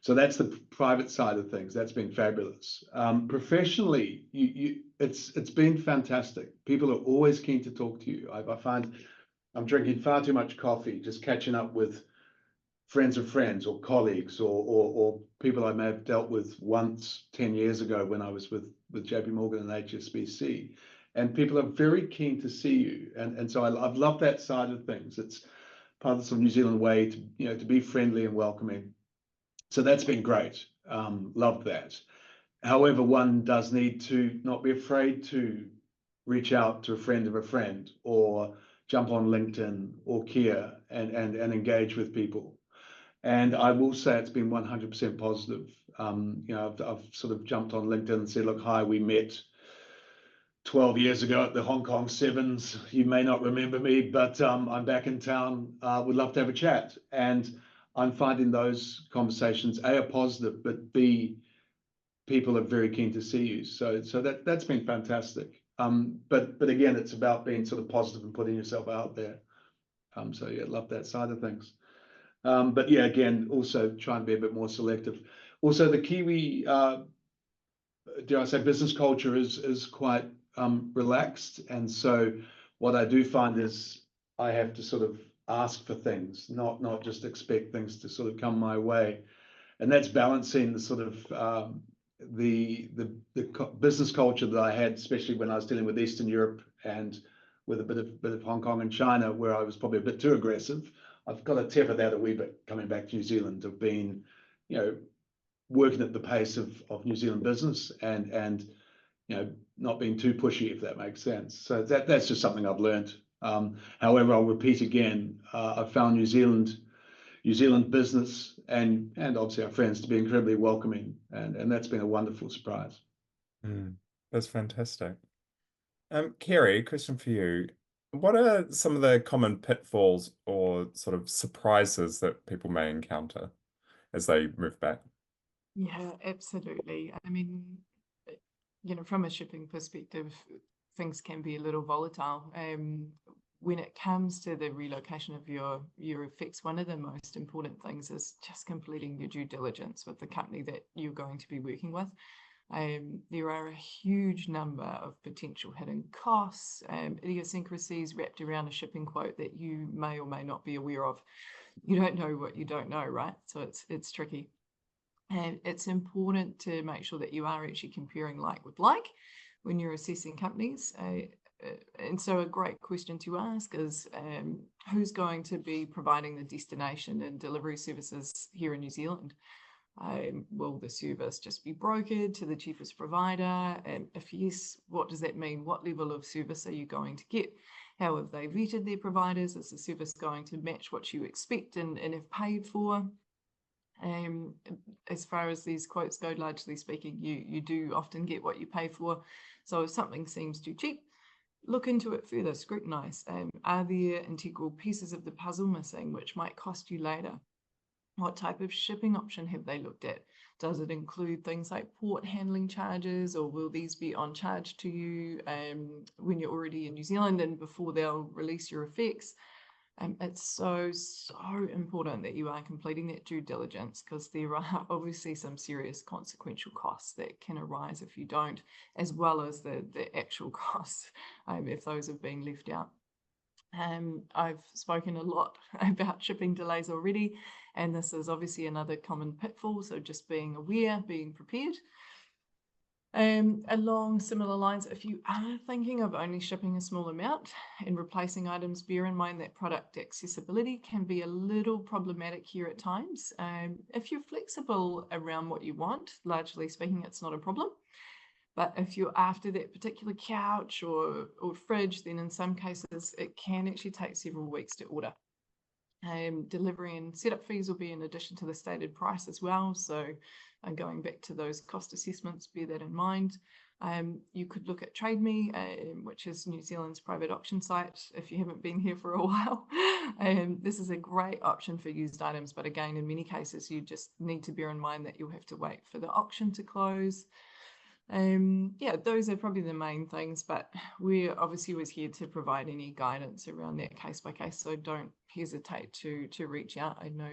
So that's the private side of things. That's been fabulous. Professionally, it's been fantastic. People are always keen to talk to you. I find I'm drinking far too much coffee, just catching up with friends of friends or colleagues or people I may have dealt with once 10 years ago when I was with JP Morgan and HSBC. And people are very keen to see you. And so I've loved that side of things. It's part of the sort of New Zealand way to be friendly and welcoming. So that's been great. Loved that. However, one does need to not be afraid to reach out to a friend of a friend or jump on LinkedIn or Kia and engage with people. And I will say it's been 100% positive. I've sort of jumped on LinkedIn and said, look, hi, we met 12 years ago at the Hong Kong Sevens. You may not remember me, but I'm back in town. Would love to have a chat. And I'm finding those conversations, A, are positive, but B, people are very keen to see you. So that's been fantastic. But again, it's about being sort of positive and putting yourself out there. So yeah, love that side of things. But yeah, again, also trying to be a bit more selective. Also, the Kiwi, dare I say, business culture is quite relaxed. And so what I do find is I have to sort of ask for things, not just expect things to sort of come my way. And that's balancing the sort of the business culture that I had, especially when I was dealing with Eastern Europe and with a bit of Hong Kong and China, where I was probably a bit too aggressive. I've got to temper that a wee bit coming back to New Zealand, of being, working at the pace of New Zealand business and not being too pushy, if that makes sense. So that's just something I've learned. However, I'll repeat again, I've found New Zealand business and obviously our friends to be incredibly welcoming, and that's been a wonderful surprise. That's fantastic. Kerry, question for you. What are some of the common pitfalls or sort of surprises that people may encounter as they move back? Yeah, absolutely. I mean, from a shipping perspective, things can be a little volatile. When it comes to the relocation of your effects, one of the most important things is just completing your due diligence with the company that you're going to be working with. There are a huge number of potential hidden costs, idiosyncrasies wrapped around a shipping quote that you may or may not be aware of. You don't know what you don't know, right? So it's tricky. And it's important to make sure that you are actually comparing like with like when you're assessing companies. And so a great question to ask is who's going to be providing the destination and delivery services here in New Zealand? Will the service just be brokered to the cheapest provider? And if yes, what does that mean? What level of service are you going to get? How have they vetted their providers? Is the service going to match what you expect and have paid for? As far as these quotes go, largely speaking, you do often get what you pay for. So if something seems too cheap, look into it further, scrutinize. Are there integral pieces of the puzzle missing which might cost you later? What type of shipping option have they looked at? Does it include things like port handling charges, or will these be on charge to you when you're already in New Zealand and before they'll release your effects? It's so important that you are completing that due diligence, because there are obviously some serious consequential costs that can arise if you don't, as well as the actual costs if those have been left out. I've spoken a lot about shipping delays already, and this is obviously another common pitfall. So just being aware, being prepared. Along similar lines, if you are thinking of only shipping a small amount and replacing items, bear in mind that product accessibility can be a little problematic here at times. If you're flexible around what you want, largely speaking, it's not a problem. But if you're after that particular couch or fridge, then in some cases, it can actually take several weeks to order. Delivery and setup fees will be in addition to the stated price as well. So going back to those cost assessments, bear that in mind. You could look at Trade Me, which is New Zealand's private auction site, if you haven't been here for a while. This is a great option for used items, but again, in many cases, you just need to bear in mind that you'll have to wait for the auction to close. Yeah, those are probably the main things, but we're obviously always here to provide any guidance around that case by case, so don't hesitate to reach out. I know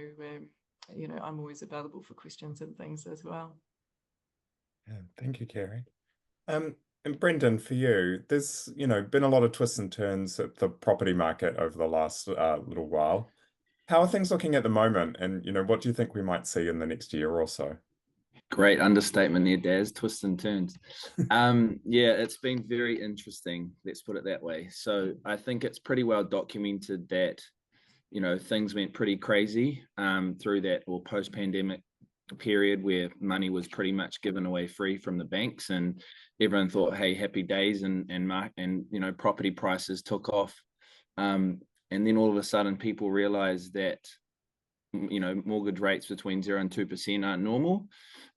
I'm always available for questions and things as well. Yeah, thank you, Kerry. And Brendan, for you, there's been a lot of twists and turns at the property market over the last little while. How are things looking at the moment, and what do you think we might see in the next year or so? Great understatement there, Daz. Twists and turns. Yeah, it's been very interesting. Let's put it that way. So I think it's pretty well documented that things went pretty crazy through that or post-pandemic period where money was pretty much given away free from the banks, and everyone thought, hey, happy days, and property prices took off. And then all of a sudden, people realized that mortgage rates between 0 and 2% aren't normal.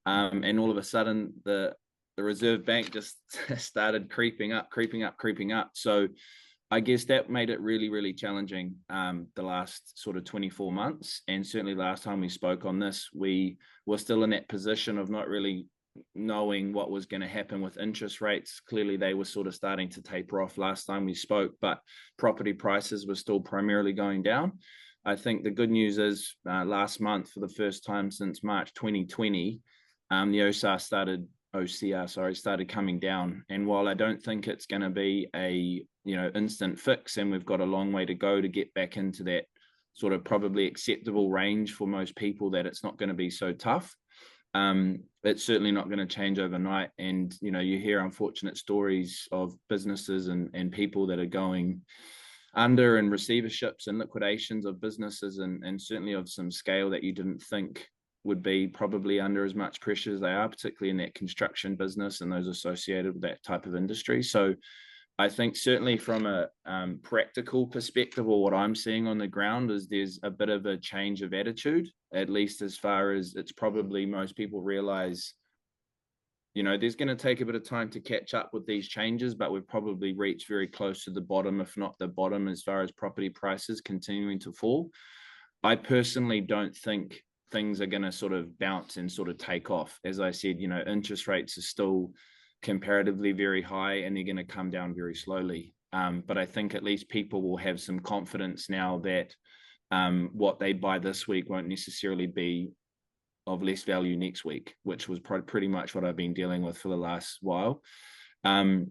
And all of a sudden, the Reserve Bank just started creeping up. So I guess that made it really, really challenging the last sort of 24 months. And certainly last time we spoke on this, we were still in that position of not really knowing what was going to happen with interest rates. Clearly, they were sort of starting to taper off last time we spoke, but property prices were still primarily going down. I think the good news is last month, for the first time since March 2020, the OCR started coming down. And while I don't think it's going to be a instant fix, and we've got a long way to go to get back into that sort of probably acceptable range for most people, that it's not going to be so tough. It's certainly not going to change overnight. And you hear unfortunate stories of businesses and people that are going under, and receiverships and liquidations of businesses, and certainly of some scale that you didn't think would be probably under as much pressure as they are, particularly in that construction business and those associated with that type of industry. So I think certainly from a practical perspective, or what I'm seeing on the ground, is there's a bit of a change of attitude, at least as far as it's probably most people realize, there's going to take a bit of time to catch up with these changes, but we've probably reached very close to the bottom, if not the bottom, as far as property prices continuing to fall. I personally don't think things are going to sort of bounce and sort of take off. As I said, interest rates are still comparatively very high, and they're going to come down very slowly. But I think at least people will have some confidence now that what they buy this week won't necessarily be of less value next week, which was pretty much what I've been dealing with for the last while. And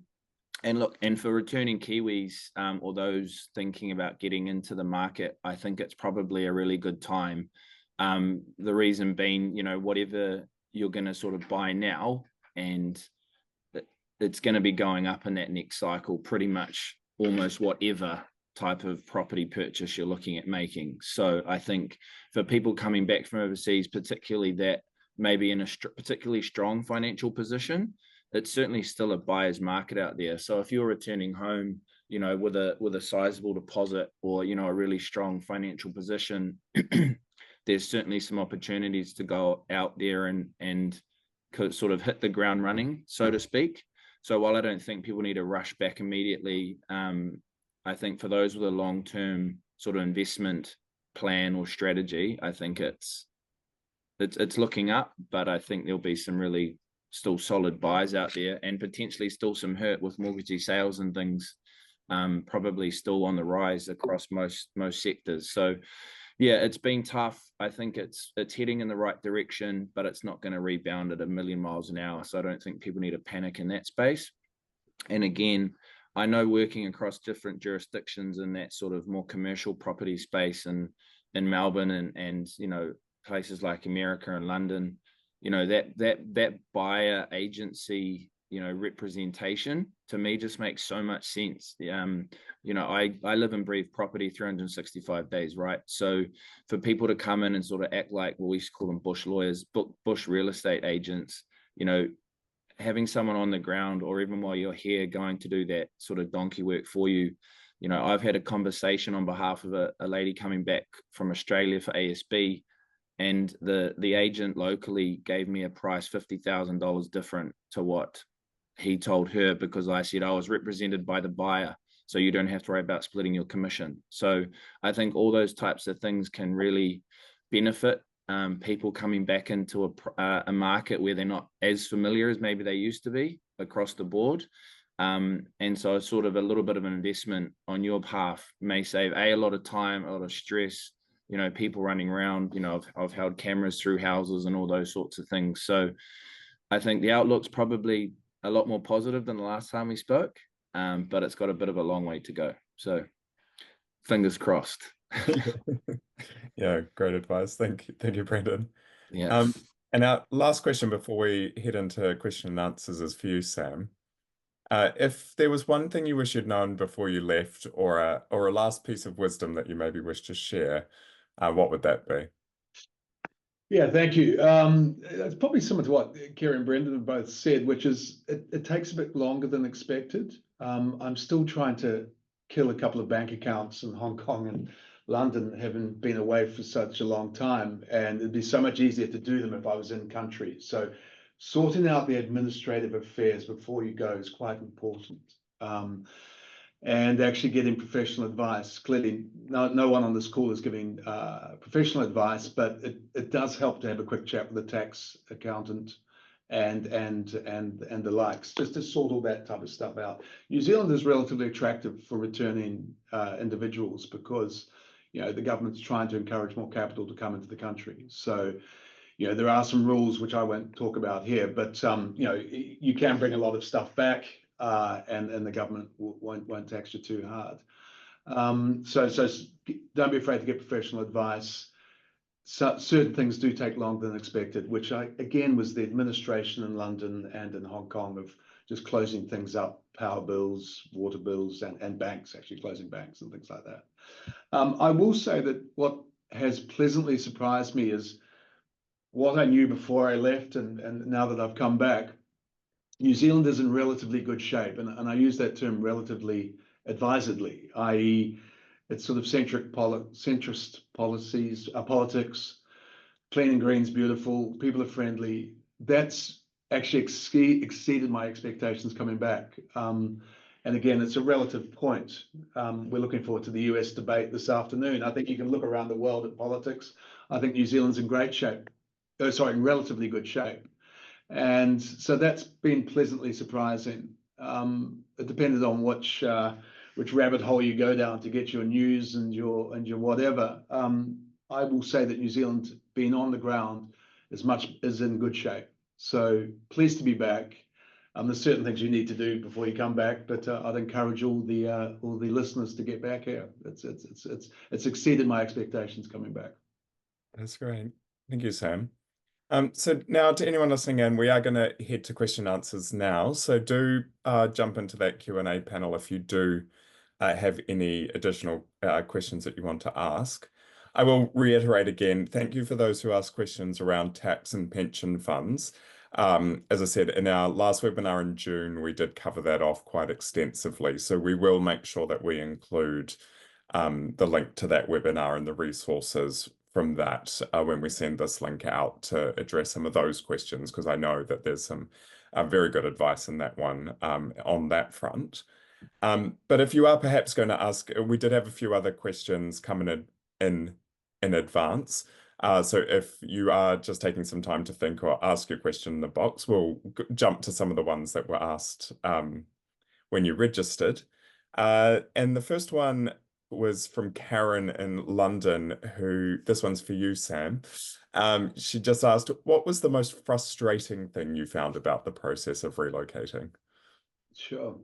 for returning Kiwis, or those thinking about getting into the market, I think it's probably a really good time. The reason being, whatever you're going to sort of buy now, and it's going to be going up in that next cycle, pretty much almost whatever type of property purchase you're looking at making. So I think for people coming back from overseas, particularly that maybe in a particularly strong financial position, it's certainly still a buyer's market out there. So if you're returning home, with a sizable deposit, or a really strong financial position, there's certainly some opportunities to go out there and sort of hit the ground running, so to speak. So while I don't think people need to rush back immediately, I think for those with a long-term sort of investment plan or strategy, I think it's looking up, but I think there'll be some really still solid buys out there, and potentially still some hurt with mortgage sales and things, probably still on the rise across most sectors. So yeah, it's been tough. I think it's heading in the right direction, but it's not going to rebound at a million miles an hour. So I don't think people need to panic in that space. And again, I know working across different jurisdictions in that sort of more commercial property space, and in Melbourne and places like America and London, that buyer agency representation to me just makes so much sense. I live and breathe property 365 days, right? So for people to come in and sort of act like, well, we used to call them bush lawyers, bush real estate agents, having someone on the ground, or even while you're here, going to do that sort of donkey work for you. I've had a conversation on behalf of a lady coming back from Australia for ASB, and the agent locally gave me a price $50,000 different to what he told her, because I said I was represented by the buyer, so you don't have to worry about splitting your commission. So I think all those types of things can really benefit people coming back into a market where they're not as familiar as maybe they used to be across the board. And so sort of a little bit of an investment on your behalf may save a lot of time, a lot of stress, people running around. I've held cameras through houses and all those sorts of things. So I think the outlook's probably a lot more positive than the last time we spoke, but it's got a bit of a long way to go. So fingers crossed. Yeah, great advice. Thank you, Brendan. Yeah. And our last question before we head into question and answers is for you, Sam. If there was one thing you wish you'd known before you left, or a last piece of wisdom that you maybe wish to share, what would that be? Yeah, thank you. It's probably similar to what Kerry and Brendan have both said, which is it takes a bit longer than expected. I'm still trying to kill a couple of bank accounts in Hong Kong and London, having been away for such a long time, and it'd be so much easier to do them if I was in country. So sorting out the administrative affairs before you go is quite important. And actually getting professional advice. Clearly, no one on this call is giving professional advice, but it does help to have a quick chat with a tax accountant and the likes, just to sort all that type of stuff out. New Zealand is relatively attractive for returning individuals, because the government's trying to encourage more capital to come into the country. So there are some rules which I won't talk about here, but you can bring a lot of stuff back, and the government won't tax you too hard. So don't be afraid to get professional advice. So certain things do take longer than expected, which again was the administration in London and in Hong Kong of just closing things up, power bills, water bills, and banks, actually closing banks and things like that. I will say that what has pleasantly surprised me is what I knew before I left, and now that I've come back. New Zealand is in relatively good shape, and I use that term relatively advisedly, i.e. it's sort of centrist politics, clean and green's beautiful, people are friendly. That's actually exceeded my expectations coming back. And again, it's a relative point. We're looking forward to the US debate this afternoon. I think you can look around the world at politics. I think New Zealand's in great shape. In relatively good shape. And so that's been pleasantly surprising. It depended on which rabbit hole you go down to get your news and your whatever. I will say that New Zealand, being on the ground, is in good shape. So pleased to be back. There's certain things you need to do before you come back, but I'd encourage all the listeners to get back here. It's exceeded my expectations coming back. That's great. Thank you, Sam. So now to anyone listening in, we are going to head to question and answers now. So do jump into that Q&A panel if you do have any additional questions that you want to ask. I will reiterate again, thank you for those who asked questions around tax and pension funds. As I said, in our last webinar in June, we did cover that off quite extensively. So we will make sure that we include the link to that webinar and the resources from that when we send this link out to address some of those questions, because I know that there's some very good advice in that one on that front. But if you are perhaps going to ask, we did have a few other questions coming in advance. So if you are just taking some time to think or ask your question in the box, we'll jump to some of the ones that were asked when you registered. And the first one was from Karen in London, this one's for you, Sam. She just asked, what was the most frustrating thing you found about the process of relocating? Sure.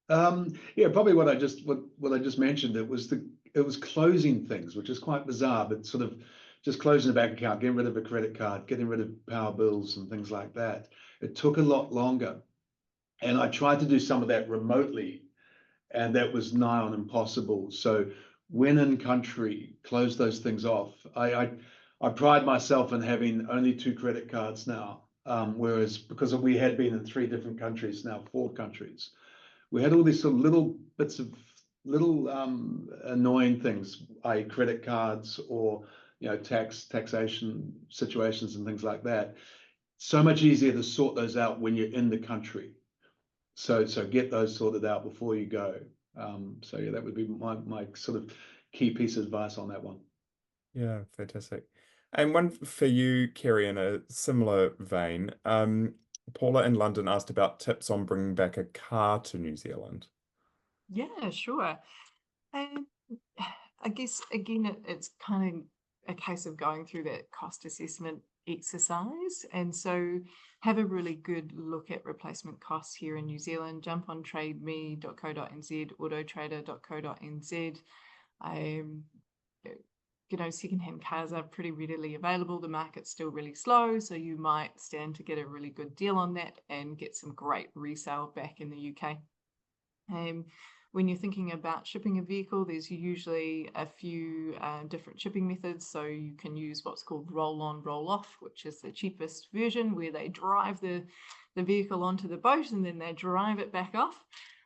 Yeah, probably what I just mentioned. It was closing things, which is quite bizarre, but sort of just closing a bank account, getting rid of a credit card, getting rid of power bills and things like that. It took a lot longer. And I tried to do some of that remotely, and that was nigh on impossible. So when in country, close those things off. I pride myself in having only 2 credit cards now, whereas because we had been in 3 different countries, now 4 countries, we had all these sort of little bits of little annoying things, i.e. credit cards or taxation situations and things like that. So much easier to sort those out when you're in the country. So get those sorted out before you go. So yeah, that would be my sort of key piece of advice on that one. Yeah, fantastic. And one for you, Kerry, in a similar vein. Paula in London asked about tips on bringing back a car to New Zealand. Yeah, sure. And I guess again, it's kind of a case of going through that cost assessment exercise. And so have a really good look at replacement costs here in New Zealand. Jump on trademe.co.nz, autotrader.co.nz. Secondhand cars are pretty readily available. The market's still really slow, so you might stand to get a really good deal on that and get some great resale back in the UK. When you're thinking about shipping a vehicle, there's usually a few different shipping methods. So you can use what's called roll-on, roll-off, which is the cheapest version, where they drive the vehicle onto the boat and then they drive it back off.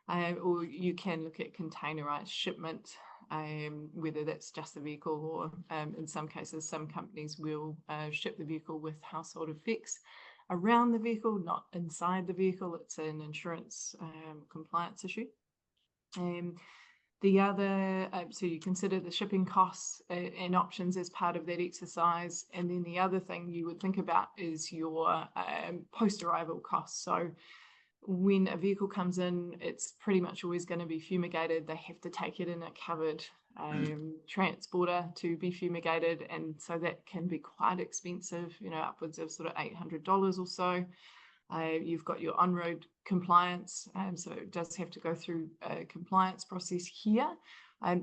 Or you can look at containerized shipment, whether that's just the vehicle or in some cases, some companies will ship the vehicle with household effects around the vehicle, not inside the vehicle. It's an insurance compliance issue. The other, so you consider the shipping costs and options as part of that exercise. And then the other thing you would think about is your post-arrival costs. So when a vehicle comes in, it's pretty much always going to be fumigated. They have to take it in a covered transporter to be fumigated. And so that can be quite expensive, upwards of sort of $800 or so. You've got your on-road compliance, so it does have to go through a compliance process here.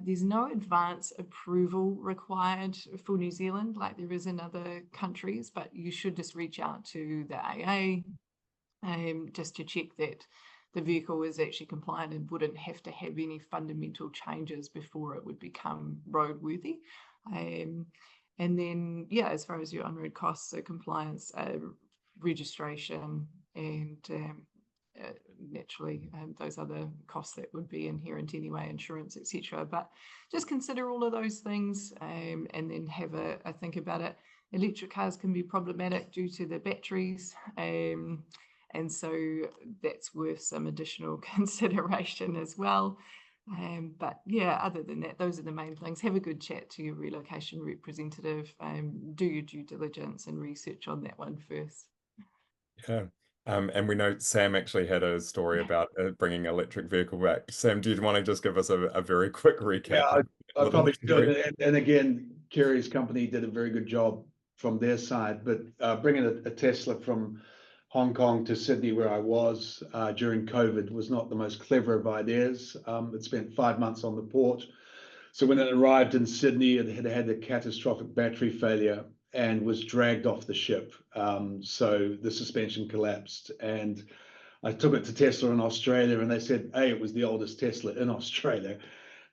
There's no advance approval required for New Zealand like there is in other countries, but you should just reach out to the AA just to check that the vehicle is actually compliant and wouldn't have to have any fundamental changes before it would become roadworthy. And then, yeah, as far as your on-road costs, so compliance, registration, and naturally those other costs that would be inherent anyway, insurance, etc. But just consider all of those things and then have a think about it. Electric cars can be problematic due to the batteries, and so that's worth some additional consideration as well. But yeah, other than that, those are the main things. Have a good chat to your relocation representative, do your due diligence and research on that one first. Yeah. And we know Sam actually had a story about bringing electric vehicle back. Sam, do you want to just give us a very quick recap? Yeah, I probably story? should. And again, Kerry's company did a very good job from their side, but bringing a Tesla from Hong Kong to Sydney, where I was during COVID, was not the most clever of ideas. It spent 5 months on the port. So when it arrived in Sydney, it had a catastrophic battery failure and was dragged off the ship. So the suspension collapsed. And I took it to Tesla in Australia, and they said, A, it was the oldest Tesla in Australia,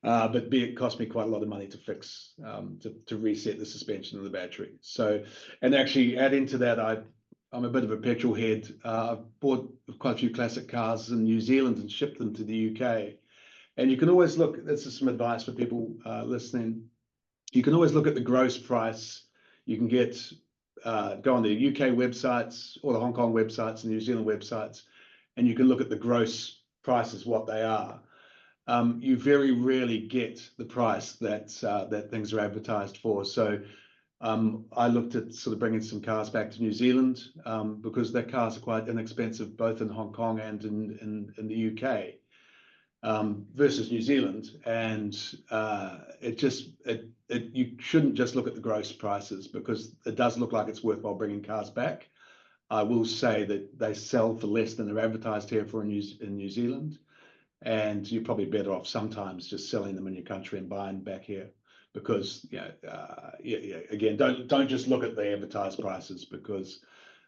but B, it cost me quite a lot of money to fix, to reset the suspension of the battery. So, and actually add into that, I'm a bit of a petrol head. I've bought quite a few classic cars in New Zealand and shipped them to the UK. And you can always look, this is some advice for people listening. You can always look at the gross price. You can go on the UK websites or the Hong Kong websites and New Zealand websites, and you can look at the gross prices, what they are. You very rarely get the price that things are advertised for. So I looked at sort of bringing some cars back to New Zealand because their cars are quite inexpensive, both in Hong Kong and in the UK. Versus New Zealand, and you shouldn't just look at the gross prices because it does look like it's worthwhile bringing cars back. I will say that they sell for less than they're advertised here for in New Zealand, and you're probably better off sometimes just selling them in your country and buying back here because again, don't just look at the advertised prices because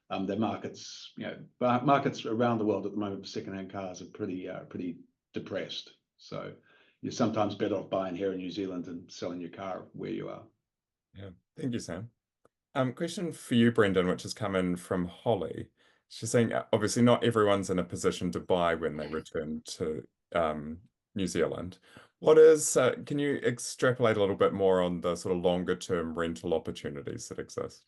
The markets, markets around the world at the moment for second-hand cars are pretty depressed. So you're sometimes better off buying here in New Zealand and selling your car where you are. Yeah, thank you, Sam. Question for you, Brendan, which has come in from Holly. She's saying, obviously, not everyone's in a position to buy when they return to New Zealand. Can you extrapolate a little bit more on the sort of longer term rental opportunities that exist?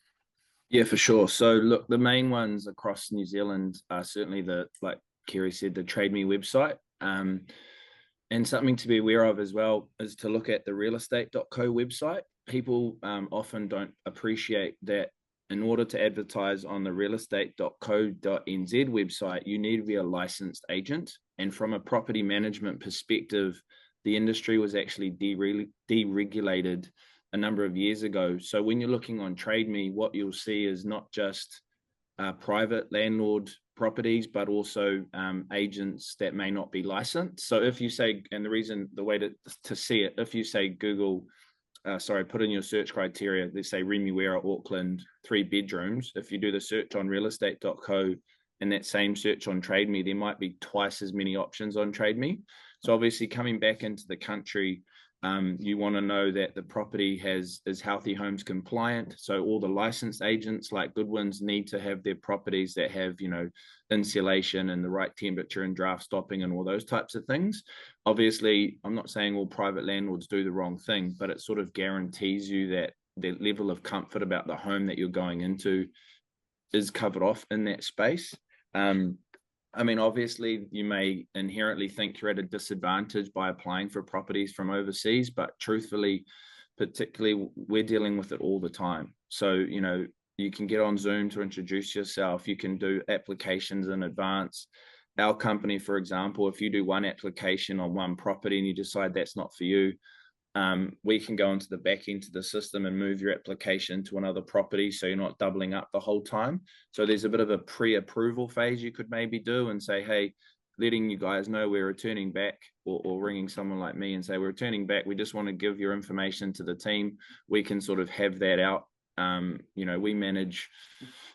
Yeah, for sure. So look, the main ones across New Zealand are certainly like Kerry said, the Trade Me website. And something to be aware of as well is to look at the realestate.co website. People often don't appreciate that in order to advertise on the realestate.co.nz website, you need to be a licensed agent. And from a property management perspective, the industry was actually deregulated a number of years ago. So when you're looking on Trade Me, what you'll see is not just private landlord properties, but also agents that may not be licensed. So if you say, and the way to see it, if you say Google, put in your search criteria, let's say Remuera, Auckland, 3 bedrooms. If you do the search on realestate.co and that same search on Trade Me, there might be twice as many options on Trade Me. So obviously coming back into the country, you want to know that the property is Healthy Homes compliant. So all the licensed agents like Goodwins need to have their properties that have, insulation and the right temperature and draft stopping and all those types of things. Obviously, I'm not saying all private landlords do the wrong thing, but it sort of guarantees you that the level of comfort about the home that you're going into is covered off in that space. Obviously, you may inherently think you're at a disadvantage by applying for properties from overseas, but truthfully, particularly, we're dealing with it all the time. So, you can get on Zoom to introduce yourself. You can do applications in advance. Our company, for example, if you do one application on one property and you decide that's not for you, we can go into the back end of the system and move your application to another property so you're not doubling up the whole time. So there's a bit of a pre-approval phase you could maybe do and say, hey, letting you guys know we're returning back, or ringing someone like me and say, we're returning back. We just want to give your information to the team. We can sort of have that out. We manage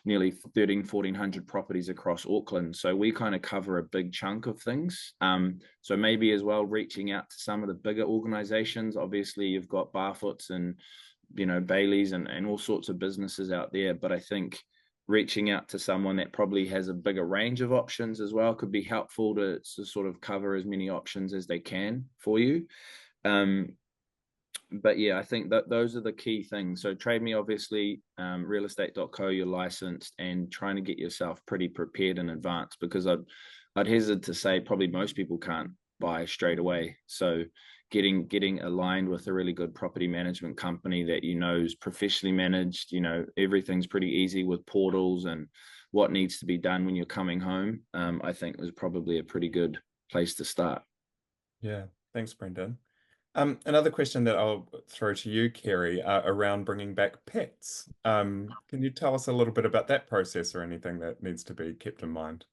nearly 1,400 properties across Auckland. So we kind of cover a big chunk of things. So maybe as well, reaching out to some of the bigger organizations. Obviously, you've got Barfoots and, Baileys and all sorts of businesses out there. But I think reaching out to someone that probably has a bigger range of options as well could be helpful to sort of cover as many options as they can for you. But yeah, I think that those are the key things. So Trade Me, obviously, realestate.co, you're licensed, and trying to get yourself pretty prepared in advance, because I'd hesitate to say probably most people can't buy straight away. So getting aligned with a really good property management company that is professionally managed, everything's pretty easy with portals and what needs to be done when you're coming home, I think was probably a pretty good place to start. Yeah, thanks, Brendan. Another question that I'll throw to you, Kerry, around bringing back pets. Can you tell us a little bit about that process or anything that needs to be kept in mind?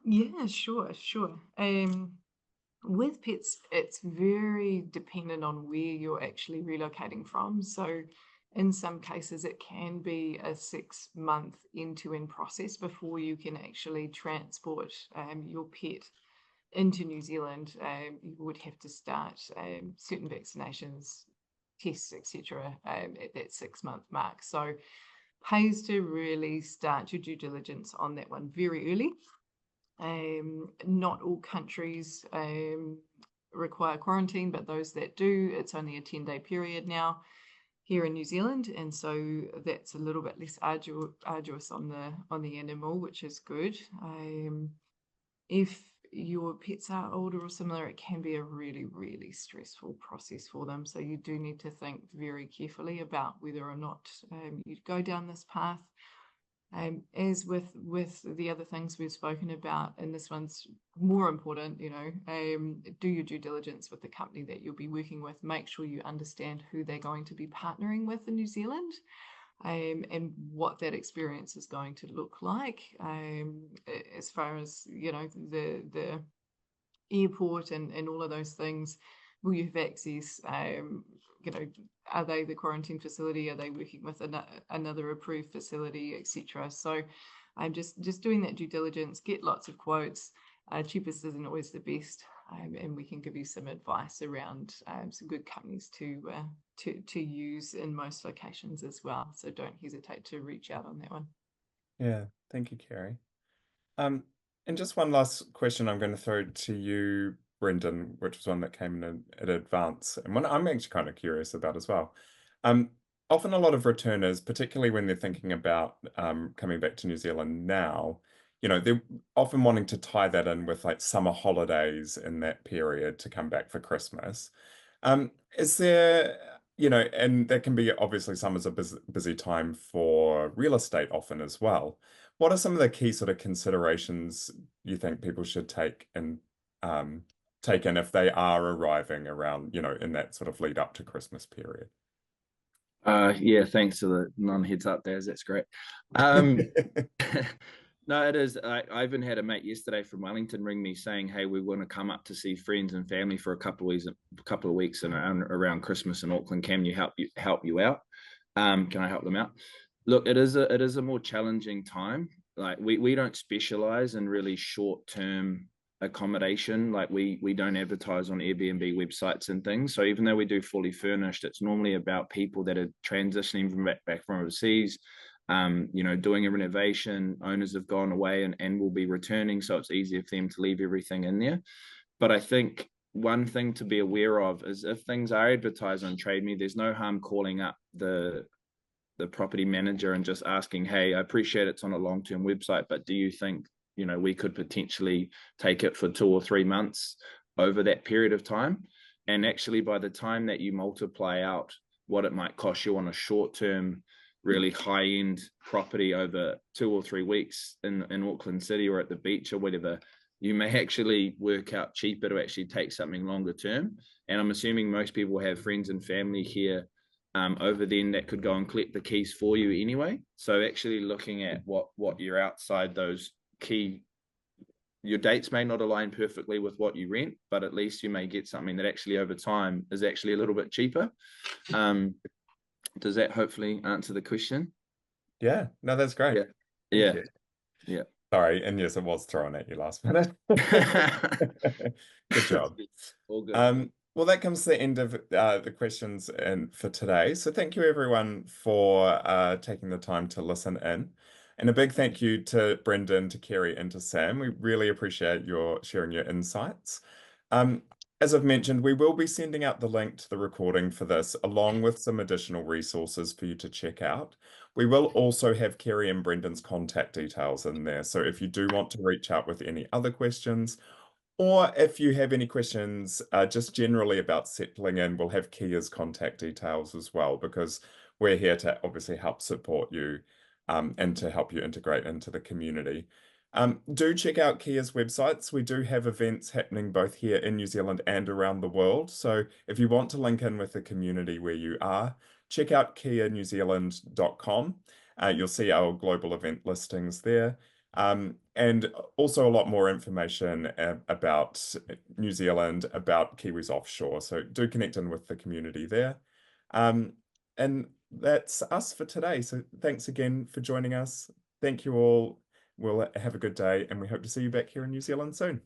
Yeah, sure. With pets, it's very dependent on where you're actually relocating from. So in some cases, it can be a 6-month end-to-end process before you can actually transport your pet into New Zealand. You would have to start certain vaccinations, tests, etc. At that 6-month mark. So pays to really start your due diligence on that one very early. Not all countries require quarantine, but those that do, it's only a 10-day period now here in New Zealand, and so that's a little bit less arduous on the animal, which is good. If your pets are older or similar, it can be a really, really stressful process for them. So you do need to think very carefully about whether or not you'd go down this path. As with the other things we've spoken about, and this one's more important, do your due diligence with the company that you'll be working with. Make sure you understand who they're going to be partnering with in New Zealand, and what that experience is going to look like, as far as the airport and all of those things. will you have access? You know, are they the quarantine facility? Are they working with another approved facility, etc.? So I'm just doing that due diligence, get lots of quotes. Cheapest isn't always the best, and we can give you some advice around some good companies to use in most locations as well. So don't hesitate to reach out on that one. Yeah, thank you, Kerry. And just one last question I'm going to throw to you, Brendan, which was one that came in advance, and one I'm actually kind of curious about as well. Often a lot of returners, particularly when they're thinking about coming back to New Zealand now, you know, they're often wanting to tie that in with like summer holidays in that period to come back for Christmas. Is there, you know, and that can be obviously summer's a busy time for real estate often as well. What are some of the key sort of considerations you think people should take in if they are arriving around, you know, in that sort of lead up to Christmas period? Yeah, thanks for the non-heads up there. That's great. No, it is. I even had a mate yesterday from Wellington ring me saying, "Hey, we want to come up to see friends and family for a couple of weeks and around Christmas in Auckland. Can you help you out? Can I help them out?" Look, it is a more challenging time. Like we don't specialize in really short-term accommodation. Like we don't advertise on Airbnb websites and things. So even though we do fully furnished, it's normally about people that are transitioning from back from overseas. You know, doing a renovation, owners have gone away and will be returning, so it's easier for them to leave everything in there. But I think one thing to be aware of is if things are advertised on Trade Me, there's no harm calling up the property manager and just asking, "Hey, I appreciate it's on a long-term website, but do you think, you know, we could potentially take it for 2 or 3 months over that period of time?" And actually, by the time that you multiply out what it might cost you on a short-term, really high-end property over 2 or 3 weeks in Auckland City or at the beach or whatever, you may actually work out cheaper to actually take something longer term. And I'm assuming most people have friends and family here over then that could go and collect the keys for you anyway. So actually looking at what you're outside those key, your dates may not align perfectly with what you rent, but at least you may get something that actually over time is actually a little bit cheaper. Does that hopefully answer the question? Yeah, no, that's great. Yeah. Thank you. Yeah. Sorry, and yes, it was thrown at you last minute. Good job. All good. Well, that comes to the end of the questions for today. So thank you everyone for taking the time to listen in. And a big thank you to Brendan, to Kerry, and to Sam. We really appreciate your sharing your insights. As I've mentioned, we will be sending out the link to the recording for this, along with some additional resources for you to check out. We will also have Kerry and Brendan's contact details in there. So if you do want to reach out with any other questions, or if you have any questions just generally about settling in, we'll have Kia's contact details as well, because we're here to obviously help support you and to help you integrate into the community. Do check out Kia's websites. We do have events happening both here in New Zealand and around the world. So if you want to link in with the community where you are, check out kianewzealand.com. You'll see our global event listings there. And also a lot more information about New Zealand, about Kiwis offshore. So do connect in with the community there. And that's us for today. So thanks again for joining us. Thank you all. We'll have a good day, and we hope to see you back here in New Zealand soon.